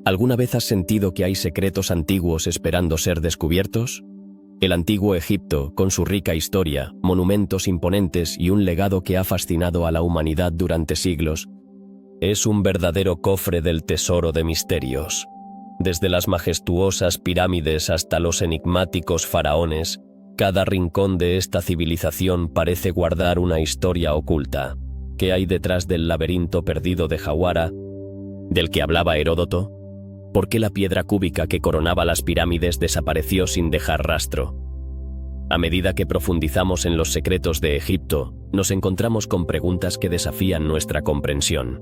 ¿Alguna vez has sentido que hay secretos antiguos esperando ser descubiertos? El antiguo Egipto, con su rica historia, monumentos imponentes y un legado que ha fascinado a la humanidad durante siglos, es un verdadero cofre del tesoro de misterios. Desde las majestuosas pirámides hasta los enigmáticos faraones, cada rincón de esta civilización parece guardar una historia oculta. ¿Qué hay detrás del laberinto perdido de Jawara, del que hablaba Heródoto? ¿Por qué la piedra cúbica que coronaba las pirámides desapareció sin dejar rastro? A medida que profundizamos en los secretos de Egipto, nos encontramos con preguntas que desafían nuestra comprensión.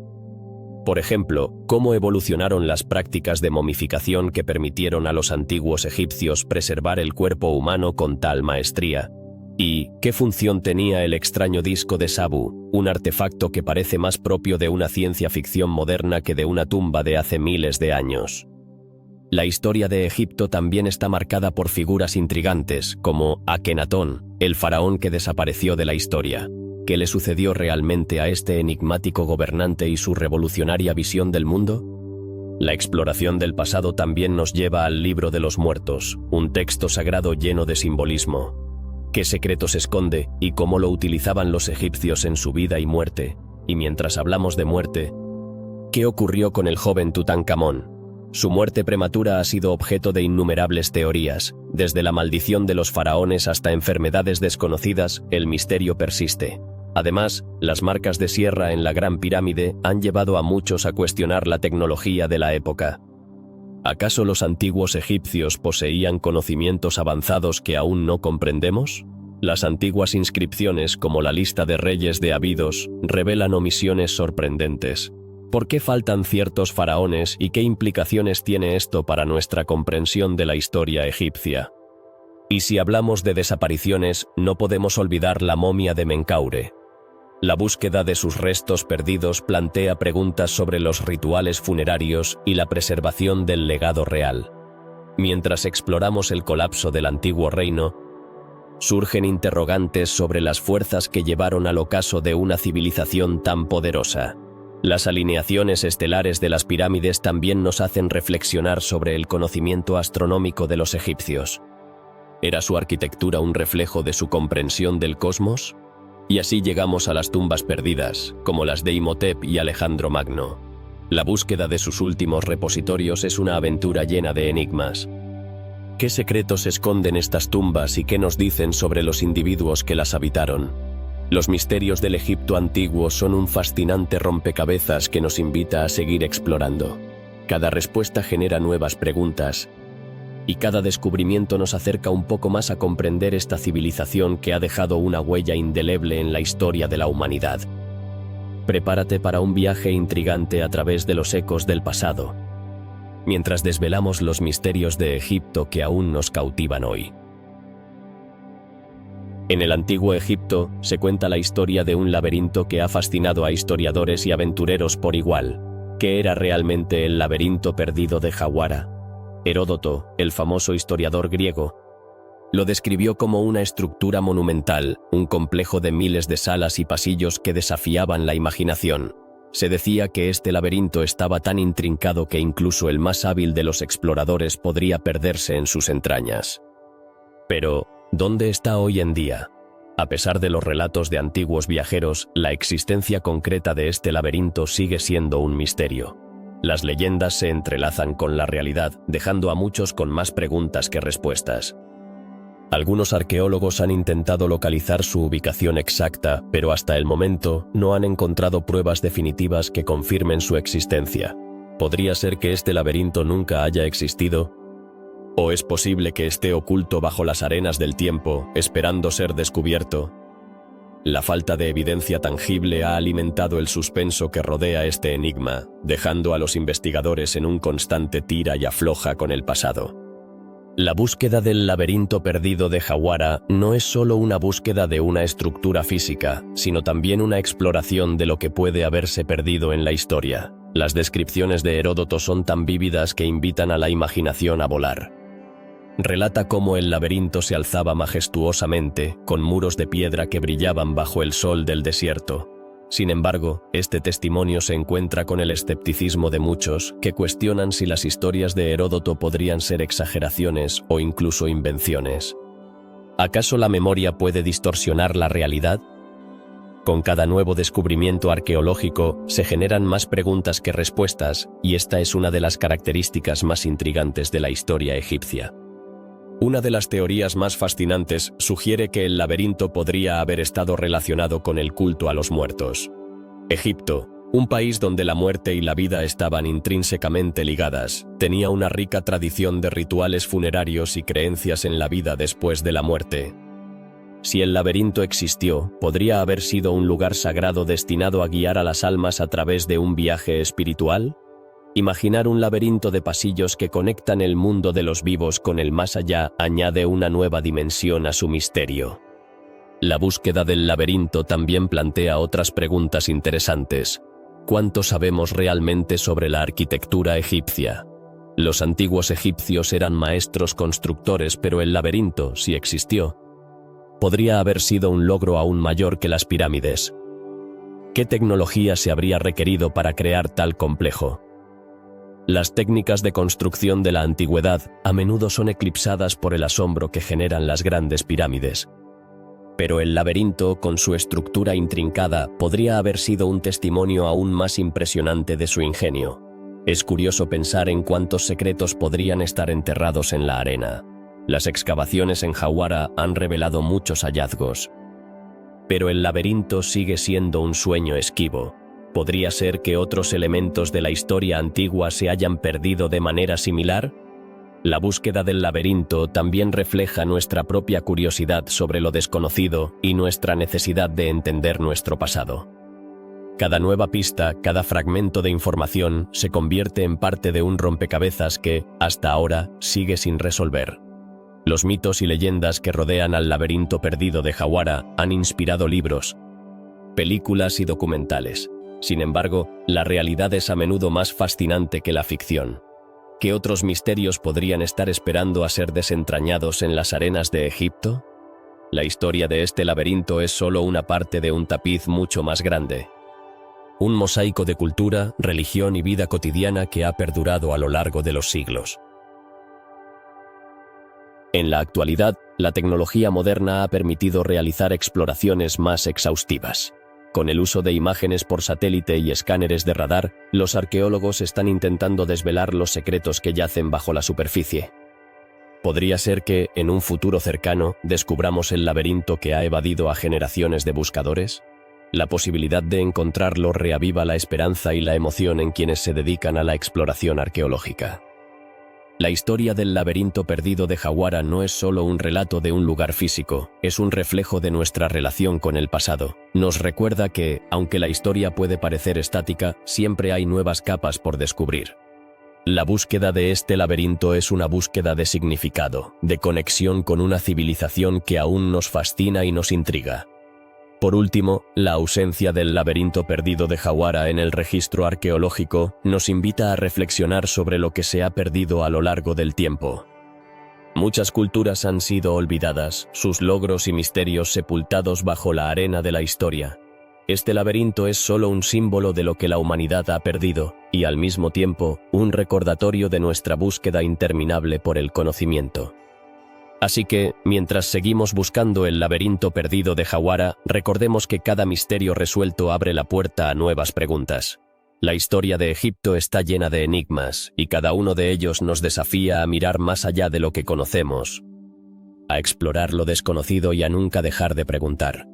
Por ejemplo, ¿cómo evolucionaron las prácticas de momificación que permitieron a los antiguos egipcios preservar el cuerpo humano con tal maestría? ¿Y qué función tenía el extraño disco de Sabu, un artefacto que parece más propio de una ciencia ficción moderna que de una tumba de hace miles de años? La historia de Egipto también está marcada por figuras intrigantes, como Akenatón, el faraón que desapareció de la historia. ¿Qué le sucedió realmente a este enigmático gobernante y su revolucionaria visión del mundo? La exploración del pasado también nos lleva al Libro de los Muertos, un texto sagrado lleno de simbolismo. ¿Qué secretos esconde y cómo lo utilizaban los egipcios en su vida y muerte? Y mientras hablamos de muerte, ¿qué ocurrió con el joven Tutankamón? Su muerte prematura ha sido objeto de innumerables teorías. Desde la maldición de los faraones hasta enfermedades desconocidas, el misterio persiste. Además, las marcas de sierra en la Gran Pirámide han llevado a muchos a cuestionar la tecnología de la época. ¿Acaso los antiguos egipcios poseían conocimientos avanzados que aún no comprendemos? Las antiguas inscripciones, como la lista de reyes de Abidos, revelan omisiones sorprendentes. ¿Por qué faltan ciertos faraones y qué implicaciones tiene esto para nuestra comprensión de la historia egipcia? Y si hablamos de desapariciones, no podemos olvidar la momia de Menkaure. La búsqueda de sus restos perdidos plantea preguntas sobre los rituales funerarios y la preservación del legado real. Mientras exploramos el colapso del antiguo reino, surgen interrogantes sobre las fuerzas que llevaron al ocaso de una civilización tan poderosa. Las alineaciones estelares de las pirámides también nos hacen reflexionar sobre el conocimiento astronómico de los egipcios. ¿Era su arquitectura un reflejo de su comprensión del cosmos? Y así llegamos a las tumbas perdidas, como las de Imhotep y Alejandro Magno. La búsqueda de sus últimos repositorios es una aventura llena de enigmas. ¿Qué secretos esconden estas tumbas y qué nos dicen sobre los individuos que las habitaron? Los misterios del Egipto antiguo son un fascinante rompecabezas que nos invita a seguir explorando. Cada respuesta genera nuevas preguntas, y cada descubrimiento nos acerca un poco más a comprender esta civilización que ha dejado una huella indeleble en la historia de la humanidad. Prepárate para un viaje intrigante a través de los ecos del pasado, mientras desvelamos los misterios de Egipto que aún nos cautivan hoy. En el antiguo Egipto se cuenta la historia de un laberinto que ha fascinado a historiadores y aventureros por igual. ¿Qué era realmente el laberinto perdido de Jawara? Heródoto, el famoso historiador griego, lo describió como una estructura monumental, un complejo de miles de salas y pasillos que desafiaban la imaginación. Se decía que este laberinto estaba tan intrincado que incluso el más hábil de los exploradores podría perderse en sus entrañas. Pero, ¿dónde está hoy en día? A pesar de los relatos de antiguos viajeros, la existencia concreta de este laberinto sigue siendo un misterio. Las leyendas se entrelazan con la realidad, dejando a muchos con más preguntas que respuestas. Algunos arqueólogos han intentado localizar su ubicación exacta, pero hasta el momento no han encontrado pruebas definitivas que confirmen su existencia. ¿Podría ser que este laberinto nunca haya existido? ¿O es posible que esté oculto bajo las arenas del tiempo, esperando ser descubierto? La falta de evidencia tangible ha alimentado el suspenso que rodea este enigma, dejando a los investigadores en un constante tira y afloja con el pasado. La búsqueda del laberinto perdido de Jawara no es solo una búsqueda de una estructura física, sino también una exploración de lo que puede haberse perdido en la historia. Las descripciones de Heródoto son tan vívidas que invitan a la imaginación a volar. Relata cómo el laberinto se alzaba majestuosamente, con muros de piedra que brillaban bajo el sol del desierto. Sin embargo, este testimonio se encuentra con el escepticismo de muchos, que cuestionan si las historias de Heródoto podrían ser exageraciones o incluso invenciones. ¿Acaso la memoria puede distorsionar la realidad? Con cada nuevo descubrimiento arqueológico, se generan más preguntas que respuestas, y esta es una de las características más intrigantes de la historia egipcia. Una de las teorías más fascinantes sugiere que el laberinto podría haber estado relacionado con el culto a los muertos. Egipto, un país donde la muerte y la vida estaban intrínsecamente ligadas, tenía una rica tradición de rituales funerarios y creencias en la vida después de la muerte. Si el laberinto existió, podría haber sido un lugar sagrado destinado a guiar a las almas a través de un viaje espiritual. Imaginar un laberinto de pasillos que conectan el mundo de los vivos con el más allá añade una nueva dimensión a su misterio. La búsqueda del laberinto también plantea otras preguntas interesantes. ¿Cuánto sabemos realmente sobre la arquitectura egipcia? Los antiguos egipcios eran maestros constructores, pero el laberinto, si existió, podría haber sido un logro aún mayor que las pirámides. ¿Qué tecnología se habría requerido para crear tal complejo? Las técnicas de construcción de la antigüedad a menudo son eclipsadas por el asombro que generan las grandes pirámides. Pero el laberinto, con su estructura intrincada, podría haber sido un testimonio aún más impresionante de su ingenio. Es curioso pensar en cuántos secretos podrían estar enterrados en la arena. Las excavaciones en Jawara han revelado muchos hallazgos. Pero el laberinto sigue siendo un sueño esquivo. ¿Podría ser que otros elementos de la historia antigua se hayan perdido de manera similar? La búsqueda del laberinto también refleja nuestra propia curiosidad sobre lo desconocido y nuestra necesidad de entender nuestro pasado. Cada nueva pista, cada fragmento de información, se convierte en parte de un rompecabezas que, hasta ahora, sigue sin resolver. Los mitos y leyendas que rodean al laberinto perdido de Jawara han inspirado libros, películas y documentales. Sin embargo, la realidad es a menudo más fascinante que la ficción. ¿Qué otros misterios podrían estar esperando a ser desentrañados en las arenas de Egipto? La historia de este laberinto es solo una parte de un tapiz mucho más grande. Un mosaico de cultura, religión y vida cotidiana que ha perdurado a lo largo de los siglos. En la actualidad, la tecnología moderna ha permitido realizar exploraciones más exhaustivas. Con el uso de imágenes por satélite y escáneres de radar, los arqueólogos están intentando desvelar los secretos que yacen bajo la superficie. ¿Podría ser que, en un futuro cercano, descubramos el laberinto que ha evadido a generaciones de buscadores? La posibilidad de encontrarlo reaviva la esperanza y la emoción en quienes se dedican a la exploración arqueológica. La historia del laberinto perdido de Jawara no es solo un relato de un lugar físico, es un reflejo de nuestra relación con el pasado. Nos recuerda que, aunque la historia puede parecer estática, siempre hay nuevas capas por descubrir. La búsqueda de este laberinto es una búsqueda de significado, de conexión con una civilización que aún nos fascina y nos intriga. Por último, la ausencia del laberinto perdido de Jawara en el registro arqueológico nos invita a reflexionar sobre lo que se ha perdido a lo largo del tiempo. Muchas culturas han sido olvidadas, sus logros y misterios sepultados bajo la arena de la historia. Este laberinto es solo un símbolo de lo que la humanidad ha perdido, y al mismo tiempo, un recordatorio de nuestra búsqueda interminable por el conocimiento. Así que, mientras seguimos buscando el laberinto perdido de Jawara, recordemos que cada misterio resuelto abre la puerta a nuevas preguntas. La historia de Egipto está llena de enigmas, y cada uno de ellos nos desafía a mirar más allá de lo que conocemos, a explorar lo desconocido y a nunca dejar de preguntar.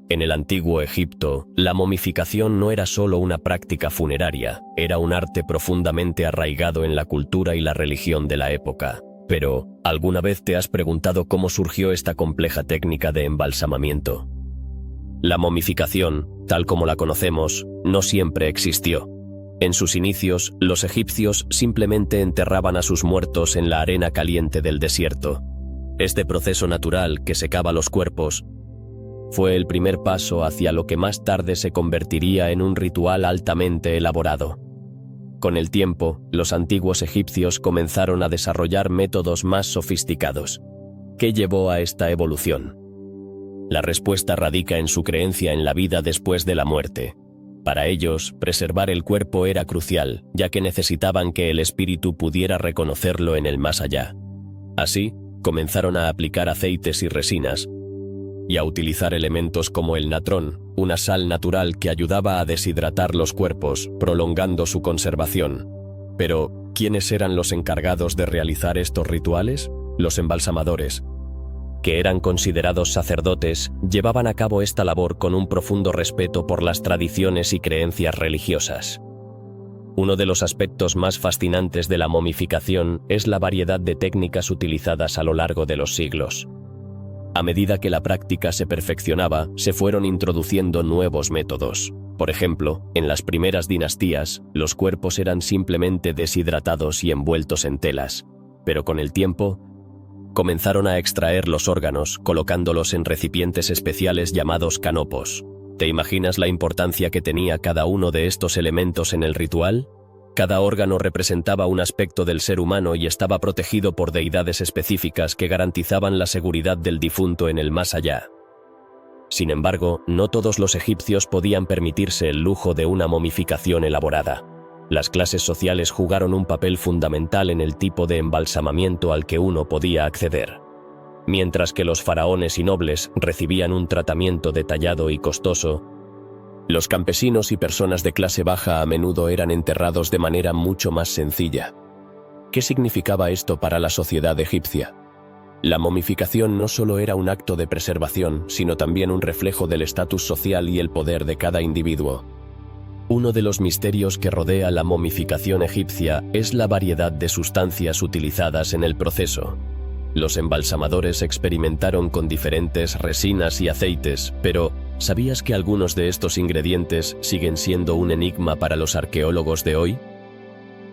En el antiguo Egipto, la momificación no era solo una práctica funeraria, era un arte profundamente arraigado en la cultura y la religión de la época. Pero, ¿alguna vez te has preguntado cómo surgió esta compleja técnica de embalsamamiento? La momificación, tal como la conocemos, no siempre existió. En sus inicios, los egipcios simplemente enterraban a sus muertos en la arena caliente del desierto. Este proceso natural que secaba los cuerpos fue el primer paso hacia lo que más tarde se convertiría en un ritual altamente elaborado. Con el tiempo, los antiguos egipcios comenzaron a desarrollar métodos más sofisticados. ¿Qué llevó a esta evolución? La respuesta radica en su creencia en la vida después de la muerte. Para ellos, preservar el cuerpo era crucial, ya que necesitaban que el espíritu pudiera reconocerlo en el más allá. Así, comenzaron a aplicar aceites y resinas, y a utilizar elementos como el natrón, una sal natural que ayudaba a deshidratar los cuerpos, prolongando su conservación. Pero, ¿quiénes eran los encargados de realizar estos rituales? Los embalsamadores, que eran considerados sacerdotes, llevaban a cabo esta labor con un profundo respeto por las tradiciones y creencias religiosas. Uno de los aspectos más fascinantes de la momificación es la variedad de técnicas utilizadas a lo largo de los siglos. A medida que la práctica se perfeccionaba, se fueron introduciendo nuevos métodos. Por ejemplo, en las primeras dinastías, los cuerpos eran simplemente deshidratados y envueltos en telas, pero con el tiempo, comenzaron a extraer los órganos, colocándolos en recipientes especiales llamados canopos. ¿Te imaginas la importancia que tenía cada uno de estos elementos en el ritual? Cada órgano representaba un aspecto del ser humano y estaba protegido por deidades específicas que garantizaban la seguridad del difunto en el más allá. Sin embargo, no todos los egipcios podían permitirse el lujo de una momificación elaborada. Las clases sociales jugaron un papel fundamental en el tipo de embalsamamiento al que uno podía acceder. Mientras que los faraones y nobles recibían un tratamiento detallado y costoso, los campesinos y personas de clase baja a menudo eran enterrados de manera mucho más sencilla. ¿Qué significaba esto para la sociedad egipcia? La momificación no solo era un acto de preservación, sino también un reflejo del estatus social y el poder de cada individuo. Uno de los misterios que rodea la momificación egipcia es la variedad de sustancias utilizadas en el proceso. Los embalsamadores experimentaron con diferentes resinas y aceites, pero ¿sabías que algunos de estos ingredientes siguen siendo un enigma para los arqueólogos de hoy?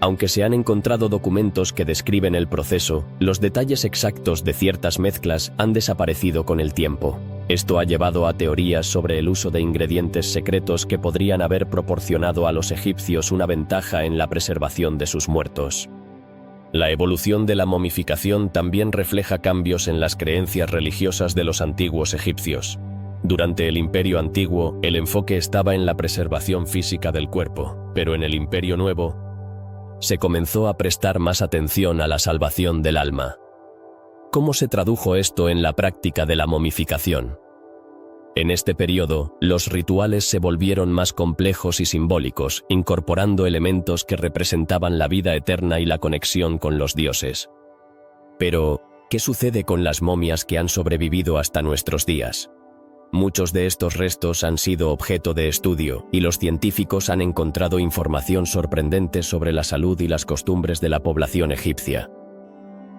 Aunque se han encontrado documentos que describen el proceso, los detalles exactos de ciertas mezclas han desaparecido con el tiempo. Esto ha llevado a teorías sobre el uso de ingredientes secretos que podrían haber proporcionado a los egipcios una ventaja en la preservación de sus muertos. La evolución de la momificación también refleja cambios en las creencias religiosas de los antiguos egipcios. Durante el Imperio Antiguo, el enfoque estaba en la preservación física del cuerpo, pero en el Imperio Nuevo, se comenzó a prestar más atención a la salvación del alma. ¿Cómo se tradujo esto en la práctica de la momificación? En este periodo, los rituales se volvieron más complejos y simbólicos, incorporando elementos que representaban la vida eterna y la conexión con los dioses. Pero, ¿qué sucede con las momias que han sobrevivido hasta nuestros días? Muchos de estos restos han sido objeto de estudio, y los científicos han encontrado información sorprendente sobre la salud y las costumbres de la población egipcia.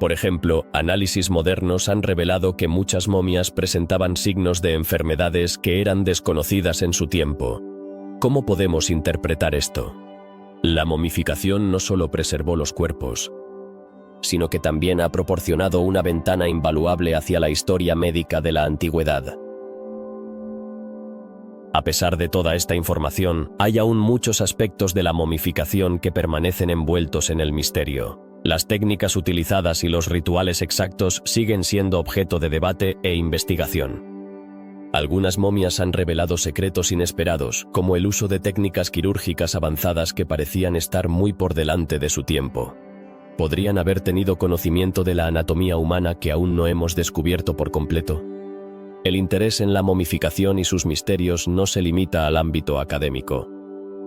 Por ejemplo, análisis modernos han revelado que muchas momias presentaban signos de enfermedades que eran desconocidas en su tiempo. ¿Cómo podemos interpretar esto? La momificación no solo preservó los cuerpos, sino que también ha proporcionado una ventana invaluable hacia la historia médica de la antigüedad. A pesar de toda esta información, hay aún muchos aspectos de la momificación que permanecen envueltos en el misterio. Las técnicas utilizadas y los rituales exactos siguen siendo objeto de debate e investigación. Algunas momias han revelado secretos inesperados, como el uso de técnicas quirúrgicas avanzadas que parecían estar muy por delante de su tiempo. ¿Podrían haber tenido conocimiento de la anatomía humana que aún no hemos descubierto por completo? El interés en la momificación y sus misterios no se limita al ámbito académico.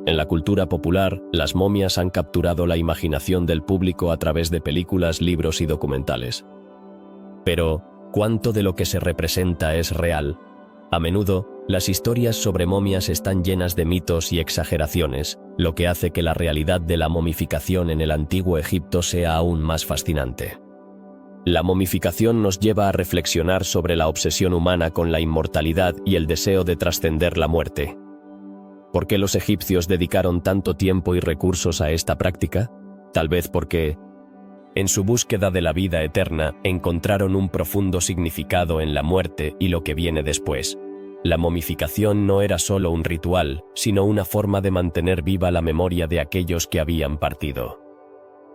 En la cultura popular, las momias han capturado la imaginación del público a través de películas, libros y documentales. Pero, ¿cuánto de lo que se representa es real? A menudo, las historias sobre momias están llenas de mitos y exageraciones, lo que hace que la realidad de la momificación en el antiguo Egipto sea aún más fascinante. La momificación nos lleva a reflexionar sobre la obsesión humana con la inmortalidad y el deseo de trascender la muerte. ¿Por qué los egipcios dedicaron tanto tiempo y recursos a esta práctica? Tal vez porque, en su búsqueda de la vida eterna, encontraron un profundo significado en la muerte y lo que viene después. La momificación no era solo un ritual, sino una forma de mantener viva la memoria de aquellos que habían partido.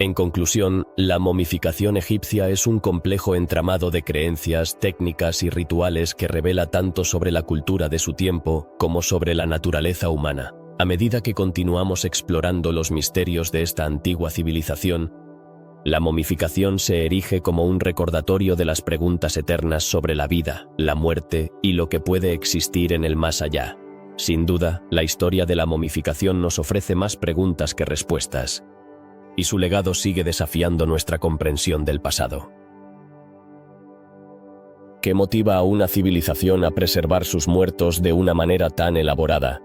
En conclusión, la momificación egipcia es un complejo entramado de creencias, técnicas y rituales que revela tanto sobre la cultura de su tiempo como sobre la naturaleza humana. A medida que continuamos explorando los misterios de esta antigua civilización, la momificación se erige como un recordatorio de las preguntas eternas sobre la vida, la muerte y lo que puede existir en el más allá. Sin duda, la historia de la momificación nos ofrece más preguntas que respuestas, y su legado sigue desafiando nuestra comprensión del pasado. ¿Qué motiva a una civilización a preservar sus muertos de una manera tan elaborada?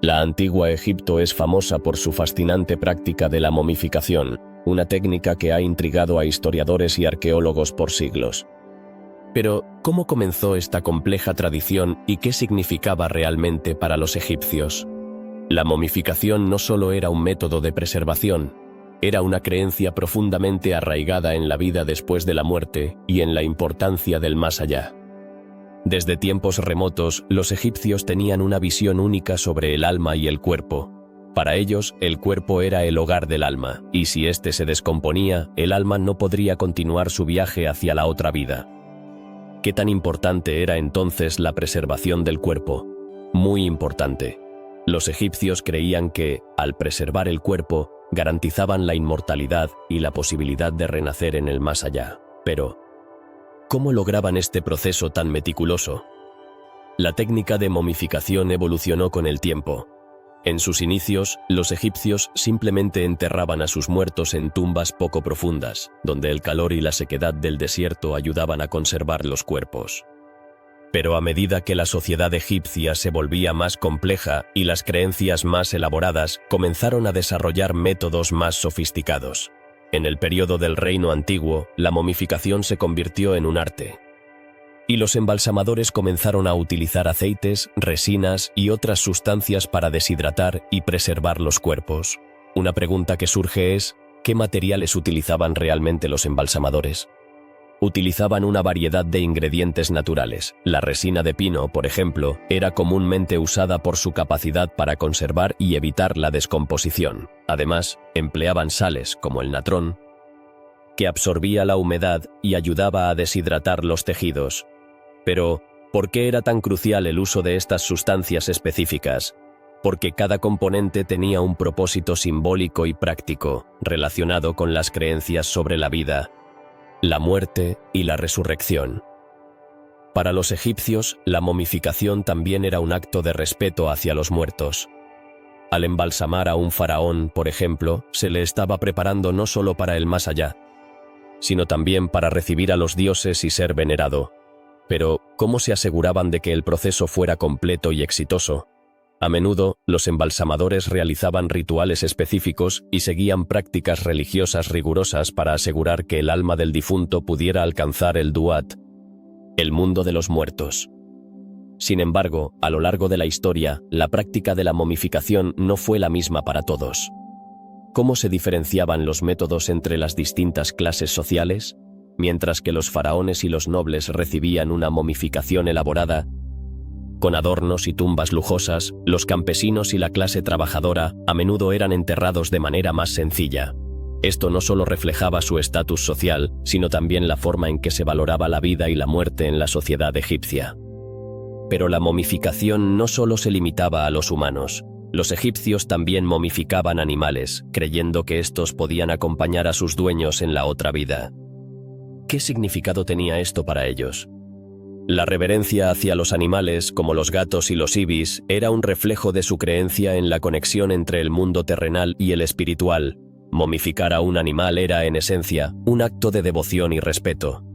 La antigua Egipto es famosa por su fascinante práctica de la momificación, una técnica que ha intrigado a historiadores y arqueólogos por siglos. Pero, ¿cómo comenzó esta compleja tradición y qué significaba realmente para los egipcios? La momificación no solo era un método de preservación, era una creencia profundamente arraigada en la vida después de la muerte y en la importancia del más allá. Desde tiempos remotos, los egipcios tenían una visión única sobre el alma y el cuerpo. Para ellos, el cuerpo era el hogar del alma, y si éste se descomponía, el alma no podría continuar su viaje hacia la otra vida. ¿Qué tan importante era entonces la preservación del cuerpo? Muy importante. Los egipcios creían que, al preservar el cuerpo, garantizaban la inmortalidad y la posibilidad de renacer en el más allá. Pero, ¿cómo lograban este proceso tan meticuloso? La técnica de momificación evolucionó con el tiempo. En sus inicios, los egipcios simplemente enterraban a sus muertos en tumbas poco profundas, donde el calor y la sequedad del desierto ayudaban a conservar los cuerpos. Pero a medida que la sociedad egipcia se volvía más compleja y las creencias más elaboradas, comenzaron a desarrollar métodos más sofisticados. En el periodo del Reino Antiguo, la momificación se convirtió en un arte, y los embalsamadores comenzaron a utilizar aceites, resinas y otras sustancias para deshidratar y preservar los cuerpos. Una pregunta que surge es, ¿qué materiales utilizaban realmente los embalsamadores? Utilizaban una variedad de ingredientes naturales. La resina de pino, por ejemplo, era comúnmente usada por su capacidad para conservar y evitar la descomposición. Además, empleaban sales, como el natrón, que absorbía la humedad y ayudaba a deshidratar los tejidos. Pero, ¿por qué era tan crucial el uso de estas sustancias específicas? Porque cada componente tenía un propósito simbólico y práctico, relacionado con las creencias sobre la vida, la muerte y la resurrección. Para los egipcios, la momificación también era un acto de respeto hacia los muertos. Al embalsamar a un faraón, por ejemplo, se le estaba preparando no solo para el más allá, sino también para recibir a los dioses y ser venerado. Pero, ¿cómo se aseguraban de que el proceso fuera completo y exitoso? A menudo, los embalsamadores realizaban rituales específicos y seguían prácticas religiosas rigurosas para asegurar que el alma del difunto pudiera alcanzar el Duat, el mundo de los muertos. Sin embargo, a lo largo de la historia, la práctica de la momificación no fue la misma para todos. ¿Cómo se diferenciaban los métodos entre las distintas clases sociales? Mientras que los faraones y los nobles recibían una momificación elaborada, con adornos y tumbas lujosas, los campesinos y la clase trabajadora a menudo eran enterrados de manera más sencilla. Esto no solo reflejaba su estatus social, sino también la forma en que se valoraba la vida y la muerte en la sociedad egipcia. Pero la momificación no solo se limitaba a los humanos. Los egipcios también momificaban animales, creyendo que estos podían acompañar a sus dueños en la otra vida. ¿Qué significado tenía esto para ellos? La reverencia hacia los animales, como los gatos y los ibis, era un reflejo de su creencia en la conexión entre el mundo terrenal y el espiritual. Momificar a un animal era, en esencia, un acto de devoción y respeto.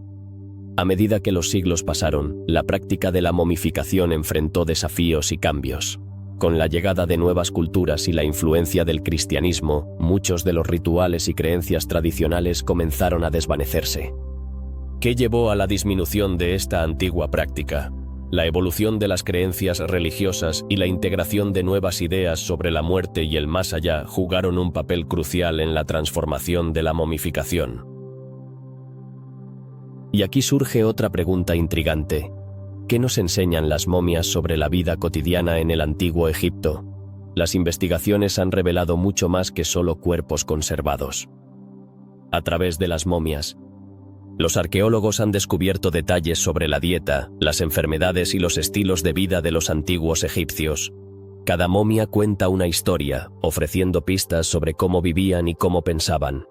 A medida que los siglos pasaron, la práctica de la momificación enfrentó desafíos y cambios. Con la llegada de nuevas culturas y la influencia del cristianismo, muchos de los rituales y creencias tradicionales comenzaron a desvanecerse. ¿Qué llevó a la disminución de esta antigua práctica? La evolución de las creencias religiosas y la integración de nuevas ideas sobre la muerte y el más allá jugaron un papel crucial en la transformación de la momificación. Y aquí surge otra pregunta intrigante. ¿Qué nos enseñan las momias sobre la vida cotidiana en el antiguo Egipto? Las investigaciones han revelado mucho más que solo cuerpos conservados. a través de las momias. Los arqueólogos han descubierto detalles sobre la dieta, las enfermedades y los estilos de vida de los antiguos egipcios. Cada momia cuenta una historia, ofreciendo pistas sobre cómo vivían y cómo pensaban.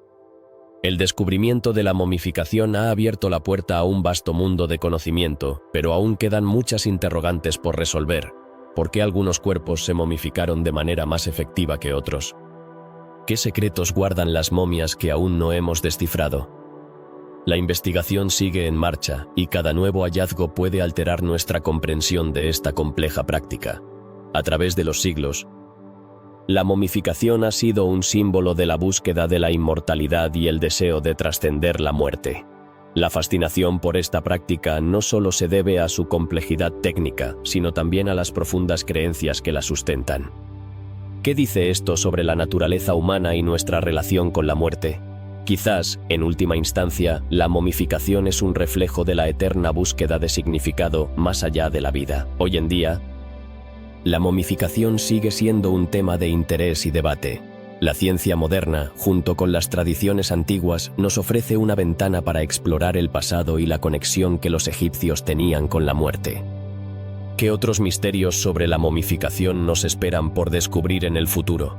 El descubrimiento de la momificación ha abierto la puerta a un vasto mundo de conocimiento, pero aún quedan muchas interrogantes por resolver. ¿Por qué algunos cuerpos se momificaron de manera más efectiva que otros? ¿Qué secretos guardan las momias que aún no hemos descifrado? La investigación sigue en marcha y cada nuevo hallazgo puede alterar nuestra comprensión de esta compleja práctica. A través de los siglos, la momificación ha sido un símbolo de la búsqueda de la inmortalidad y el deseo de trascender la muerte. La fascinación por esta práctica no solo se debe a su complejidad técnica, sino también a las profundas creencias que la sustentan. ¿Qué dice esto sobre la naturaleza humana y nuestra relación con la muerte? Quizás, en última instancia, la momificación es un reflejo de la eterna búsqueda de significado más allá de la vida. Hoy en día, la momificación sigue siendo un tema de interés y debate. La ciencia moderna, junto con las tradiciones antiguas, nos ofrece una ventana para explorar el pasado y la conexión que los egipcios tenían con la muerte. ¿Qué otros misterios sobre la momificación nos esperan por descubrir en el futuro?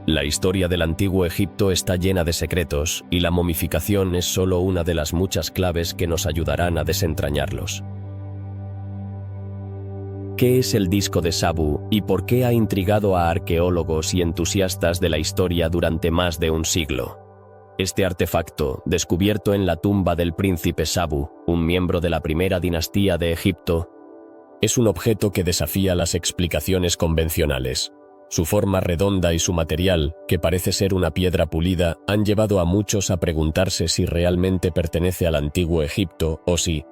La historia del antiguo Egipto está llena de secretos, y la momificación es solo una de las muchas claves que nos ayudarán a desentrañarlos. ¿Qué es el disco de Sabu y por qué ha intrigado a arqueólogos y entusiastas de la historia durante más de un siglo? Este artefacto, descubierto en la tumba del príncipe Sabu, un miembro de la primera dinastía de Egipto, es un objeto que desafía las explicaciones convencionales. Su forma redonda y su material, que parece ser una piedra pulida, han llevado a muchos a preguntarse si realmente pertenece al antiguo Egipto o si,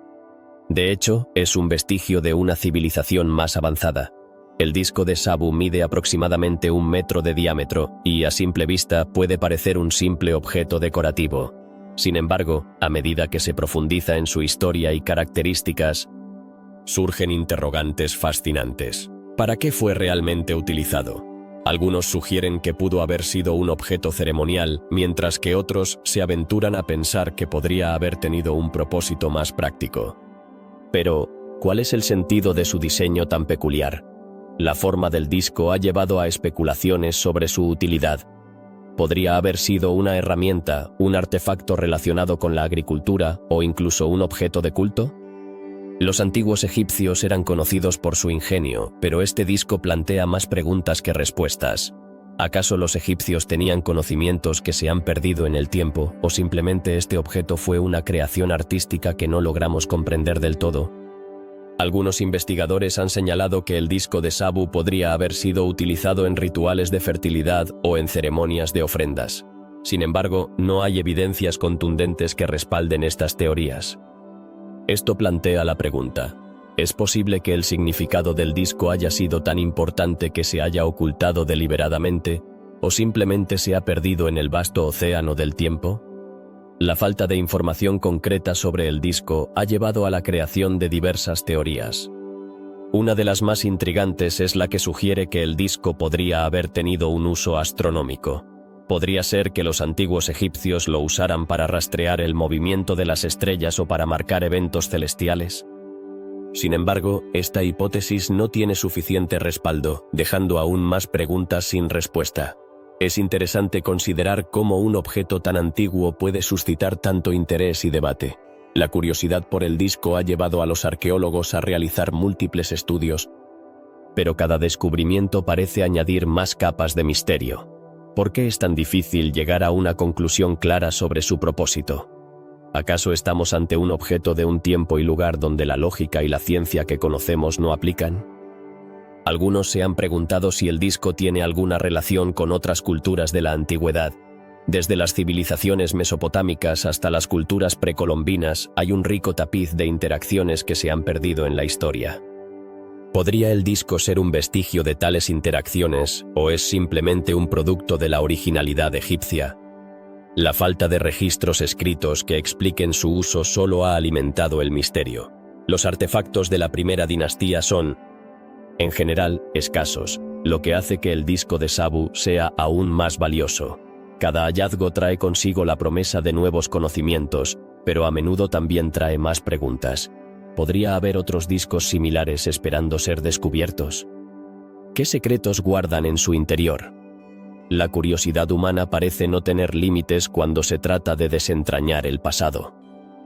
de hecho, es un vestigio de una civilización más avanzada. El disco de Sabu mide aproximadamente 1 metro de diámetro y, a simple vista, puede parecer un simple objeto decorativo. Sin embargo, a medida que se profundiza en su historia y características, surgen interrogantes fascinantes. ¿Para qué fue realmente utilizado? Algunos sugieren que pudo haber sido un objeto ceremonial, mientras que otros se aventuran a pensar que podría haber tenido un propósito más práctico. Pero, ¿cuál es el sentido de su diseño tan peculiar? La forma del disco ha llevado a especulaciones sobre su utilidad. ¿Podría haber sido una herramienta, un artefacto relacionado con la agricultura o incluso un objeto de culto? Los antiguos egipcios eran conocidos por su ingenio, pero este disco plantea más preguntas que respuestas. ¿Acaso los egipcios tenían conocimientos que se han perdido en el tiempo, o simplemente este objeto fue una creación artística que no logramos comprender del todo? Algunos investigadores han señalado que el disco de Sabu podría haber sido utilizado en rituales de fertilidad o en ceremonias de ofrendas. Sin embargo, no hay evidencias contundentes que respalden estas teorías. Esto plantea la pregunta: ¿es posible que el significado del disco haya sido tan importante que se haya ocultado deliberadamente, o simplemente se ha perdido en el vasto océano del tiempo? La falta de información concreta sobre el disco ha llevado a la creación de diversas teorías. Una de las más intrigantes es la que sugiere que el disco podría haber tenido un uso astronómico. ¿Podría ser que los antiguos egipcios lo usaran para rastrear el movimiento de las estrellas o para marcar eventos celestiales? Sin embargo, esta hipótesis no tiene suficiente respaldo, dejando aún más preguntas sin respuesta. Es interesante considerar cómo un objeto tan antiguo puede suscitar tanto interés y debate. La curiosidad por el disco ha llevado a los arqueólogos a realizar múltiples estudios, pero cada descubrimiento parece añadir más capas de misterio. ¿Por qué es tan difícil llegar a una conclusión clara sobre su propósito? ¿Acaso estamos ante un objeto de un tiempo y lugar donde la lógica y la ciencia que conocemos no aplican? Algunos se han preguntado si el disco tiene alguna relación con otras culturas de la antigüedad. Desde las civilizaciones mesopotámicas hasta las culturas precolombinas, hay un rico tapiz de interacciones que se han perdido en la historia. ¿Podría el disco ser un vestigio de tales interacciones, o es simplemente un producto de la originalidad egipcia? La falta de registros escritos que expliquen su uso solo ha alimentado el misterio. Los artefactos de la primera dinastía son, en general, escasos, lo que hace que el disco de Sabu sea aún más valioso. Cada hallazgo trae consigo la promesa de nuevos conocimientos, pero a menudo también trae más preguntas. ¿Podría haber otros discos similares esperando ser descubiertos? ¿Qué secretos guardan en su interior? La curiosidad humana parece no tener límites cuando se trata de desentrañar el pasado.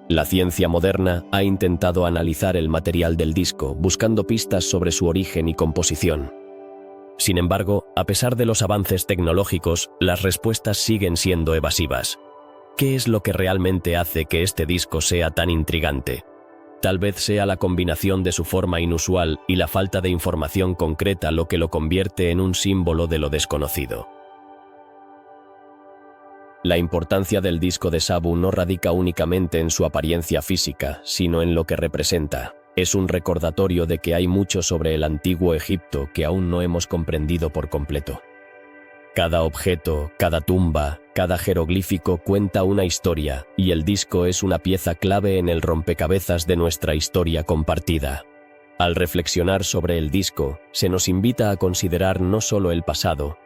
La ciencia moderna ha intentado analizar el material del disco, buscando pistas sobre su origen y composición. Sin embargo, a pesar de los avances tecnológicos, las respuestas siguen siendo evasivas. ¿Qué es lo que realmente hace que este disco sea tan intrigante? Tal vez sea la combinación de su forma inusual y la falta de información concreta lo que lo convierte en un símbolo de lo desconocido. La importancia del disco de Sabu no radica únicamente en su apariencia física, sino en lo que representa. Es un recordatorio de que hay mucho sobre el antiguo Egipto que aún no hemos comprendido por completo. Cada objeto, cada tumba, cada jeroglífico cuenta una historia, y el disco es una pieza clave en el rompecabezas de nuestra historia compartida. Al reflexionar sobre el disco, se nos invita a considerar no solo el pasado,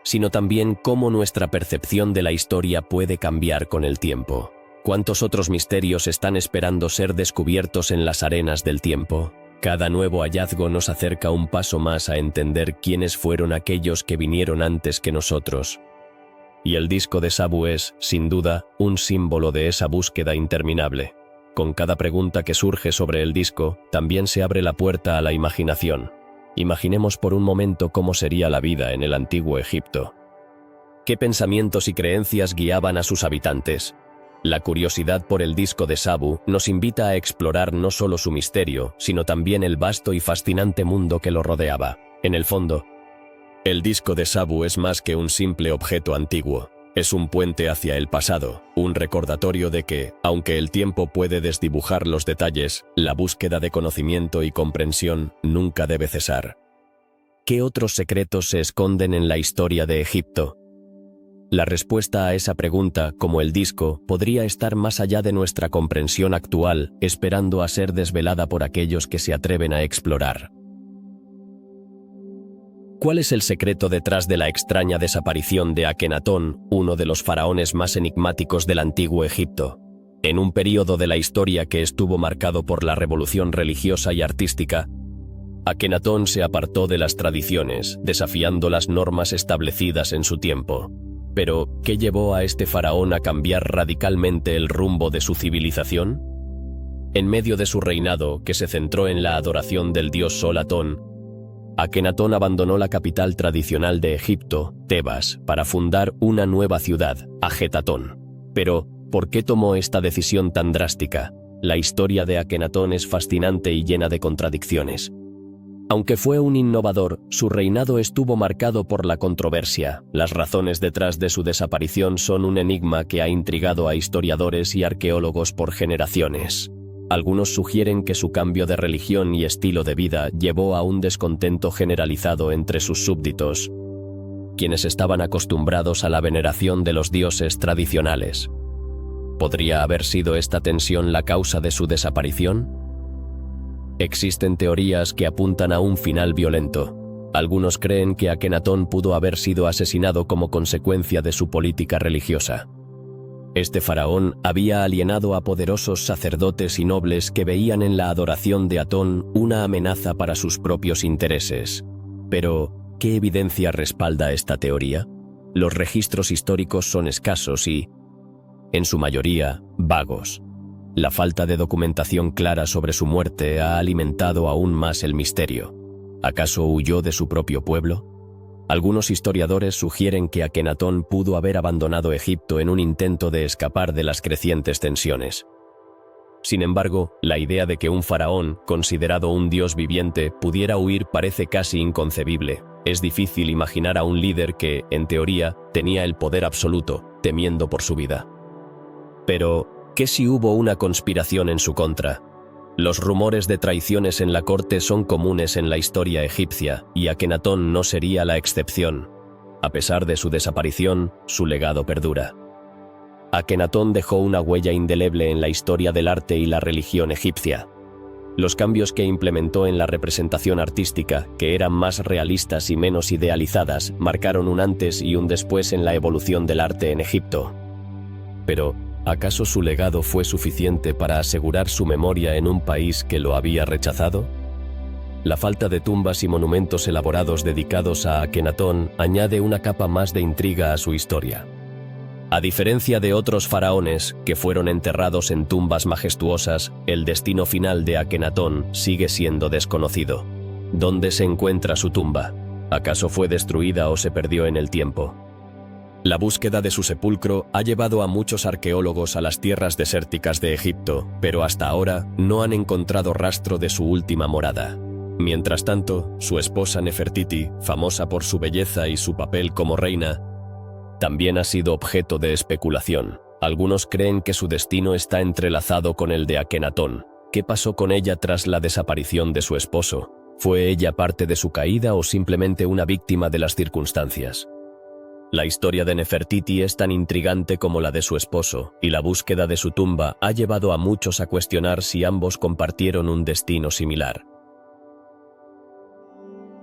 sino también cómo nuestra percepción de la historia puede cambiar con el tiempo. ¿Cuántos otros misterios están esperando ser descubiertos en las arenas del tiempo? Cada nuevo hallazgo nos acerca un paso más a entender quiénes fueron aquellos que vinieron antes que nosotros. Y el disco de Sabu es, sin duda, un símbolo de esa búsqueda interminable. Con cada pregunta que surge sobre el disco, también se abre la puerta a la imaginación. Imaginemos por un momento cómo sería la vida en el antiguo Egipto. ¿Qué pensamientos y creencias guiaban a sus habitantes? La curiosidad por el disco de Sabu nos invita a explorar no solo su misterio, sino también el vasto y fascinante mundo que lo rodeaba. En el fondo, el disco de Sabu es más que un simple objeto antiguo. Es un puente hacia el pasado, un recordatorio de que, aunque el tiempo puede desdibujar los detalles, la búsqueda de conocimiento y comprensión nunca debe cesar. ¿Qué otros secretos se esconden en la historia de Egipto? La respuesta a esa pregunta, como el disco, podría estar más allá de nuestra comprensión actual, esperando a ser desvelada por aquellos que se atreven a explorar. ¿Cuál es el secreto detrás de la extraña desaparición de Akenatón, uno de los faraones más enigmáticos del antiguo Egipto? En un período de la historia que estuvo marcado por la revolución religiosa y artística, Akenatón se apartó de las tradiciones, desafiando las normas establecidas en su tiempo. Pero, ¿qué llevó a este faraón a cambiar radicalmente el rumbo de su civilización? En medio de su reinado, que se centró en la adoración del dios Sol Atón, Akenatón abandonó la capital tradicional de Egipto, Tebas, para fundar una nueva ciudad, Ajetatón. Pero, ¿por qué tomó esta decisión tan drástica? La historia de Akenatón es fascinante y llena de contradicciones. Aunque fue un innovador, su reinado estuvo marcado por la controversia. Las razones detrás de su desaparición son un enigma que ha intrigado a historiadores y arqueólogos por generaciones. Algunos sugieren que su cambio de religión y estilo de vida llevó a un descontento generalizado entre sus súbditos, quienes estaban acostumbrados a la veneración de los dioses tradicionales. ¿Podría haber sido esta tensión la causa de su desaparición? Existen teorías que apuntan a un final violento. Algunos creen que Akenatón pudo haber sido asesinado como consecuencia de su política religiosa. Este faraón había alienado a poderosos sacerdotes y nobles que veían en la adoración de Atón una amenaza para sus propios intereses. Pero, ¿qué evidencia respalda esta teoría? Los registros históricos son escasos y, en su mayoría, vagos. La falta de documentación clara sobre su muerte ha alimentado aún más el misterio. ¿Acaso huyó de su propio pueblo? Algunos historiadores sugieren que Akenatón pudo haber abandonado Egipto en un intento de escapar de las crecientes tensiones. Sin embargo, la idea de que un faraón, considerado un dios viviente, pudiera huir parece casi inconcebible. Es difícil imaginar a un líder que, en teoría, tenía el poder absoluto, temiendo por su vida. Pero, ¿qué si hubo una conspiración en su contra? Los rumores de traiciones en la corte son comunes en la historia egipcia, y Akenatón no sería la excepción. A pesar de su desaparición, su legado perdura. Akenatón dejó una huella indeleble en la historia del arte y la religión egipcia. Los cambios que implementó en la representación artística, que eran más realistas y menos idealizadas, marcaron un antes y un después en la evolución del arte en Egipto. Pero, ¿acaso su legado fue suficiente para asegurar su memoria en un país que lo había rechazado? La falta de tumbas y monumentos elaborados dedicados a Akenatón añade una capa más de intriga a su historia. A diferencia de otros faraones, que fueron enterrados en tumbas majestuosas, el destino final de Akenatón sigue siendo desconocido. ¿Dónde se encuentra su tumba? ¿Acaso fue destruida o se perdió en el tiempo? La búsqueda de su sepulcro ha llevado a muchos arqueólogos a las tierras desérticas de Egipto, pero hasta ahora no han encontrado rastro de su última morada. Mientras tanto, su esposa Nefertiti, famosa por su belleza y su papel como reina, también ha sido objeto de especulación. Algunos creen que su destino está entrelazado con el de Akenatón. ¿Qué pasó con ella tras la desaparición de su esposo? ¿Fue ella parte de su caída o simplemente una víctima de las circunstancias? La historia de Nefertiti es tan intrigante como la de su esposo, y la búsqueda de su tumba ha llevado a muchos a cuestionar si ambos compartieron un destino similar.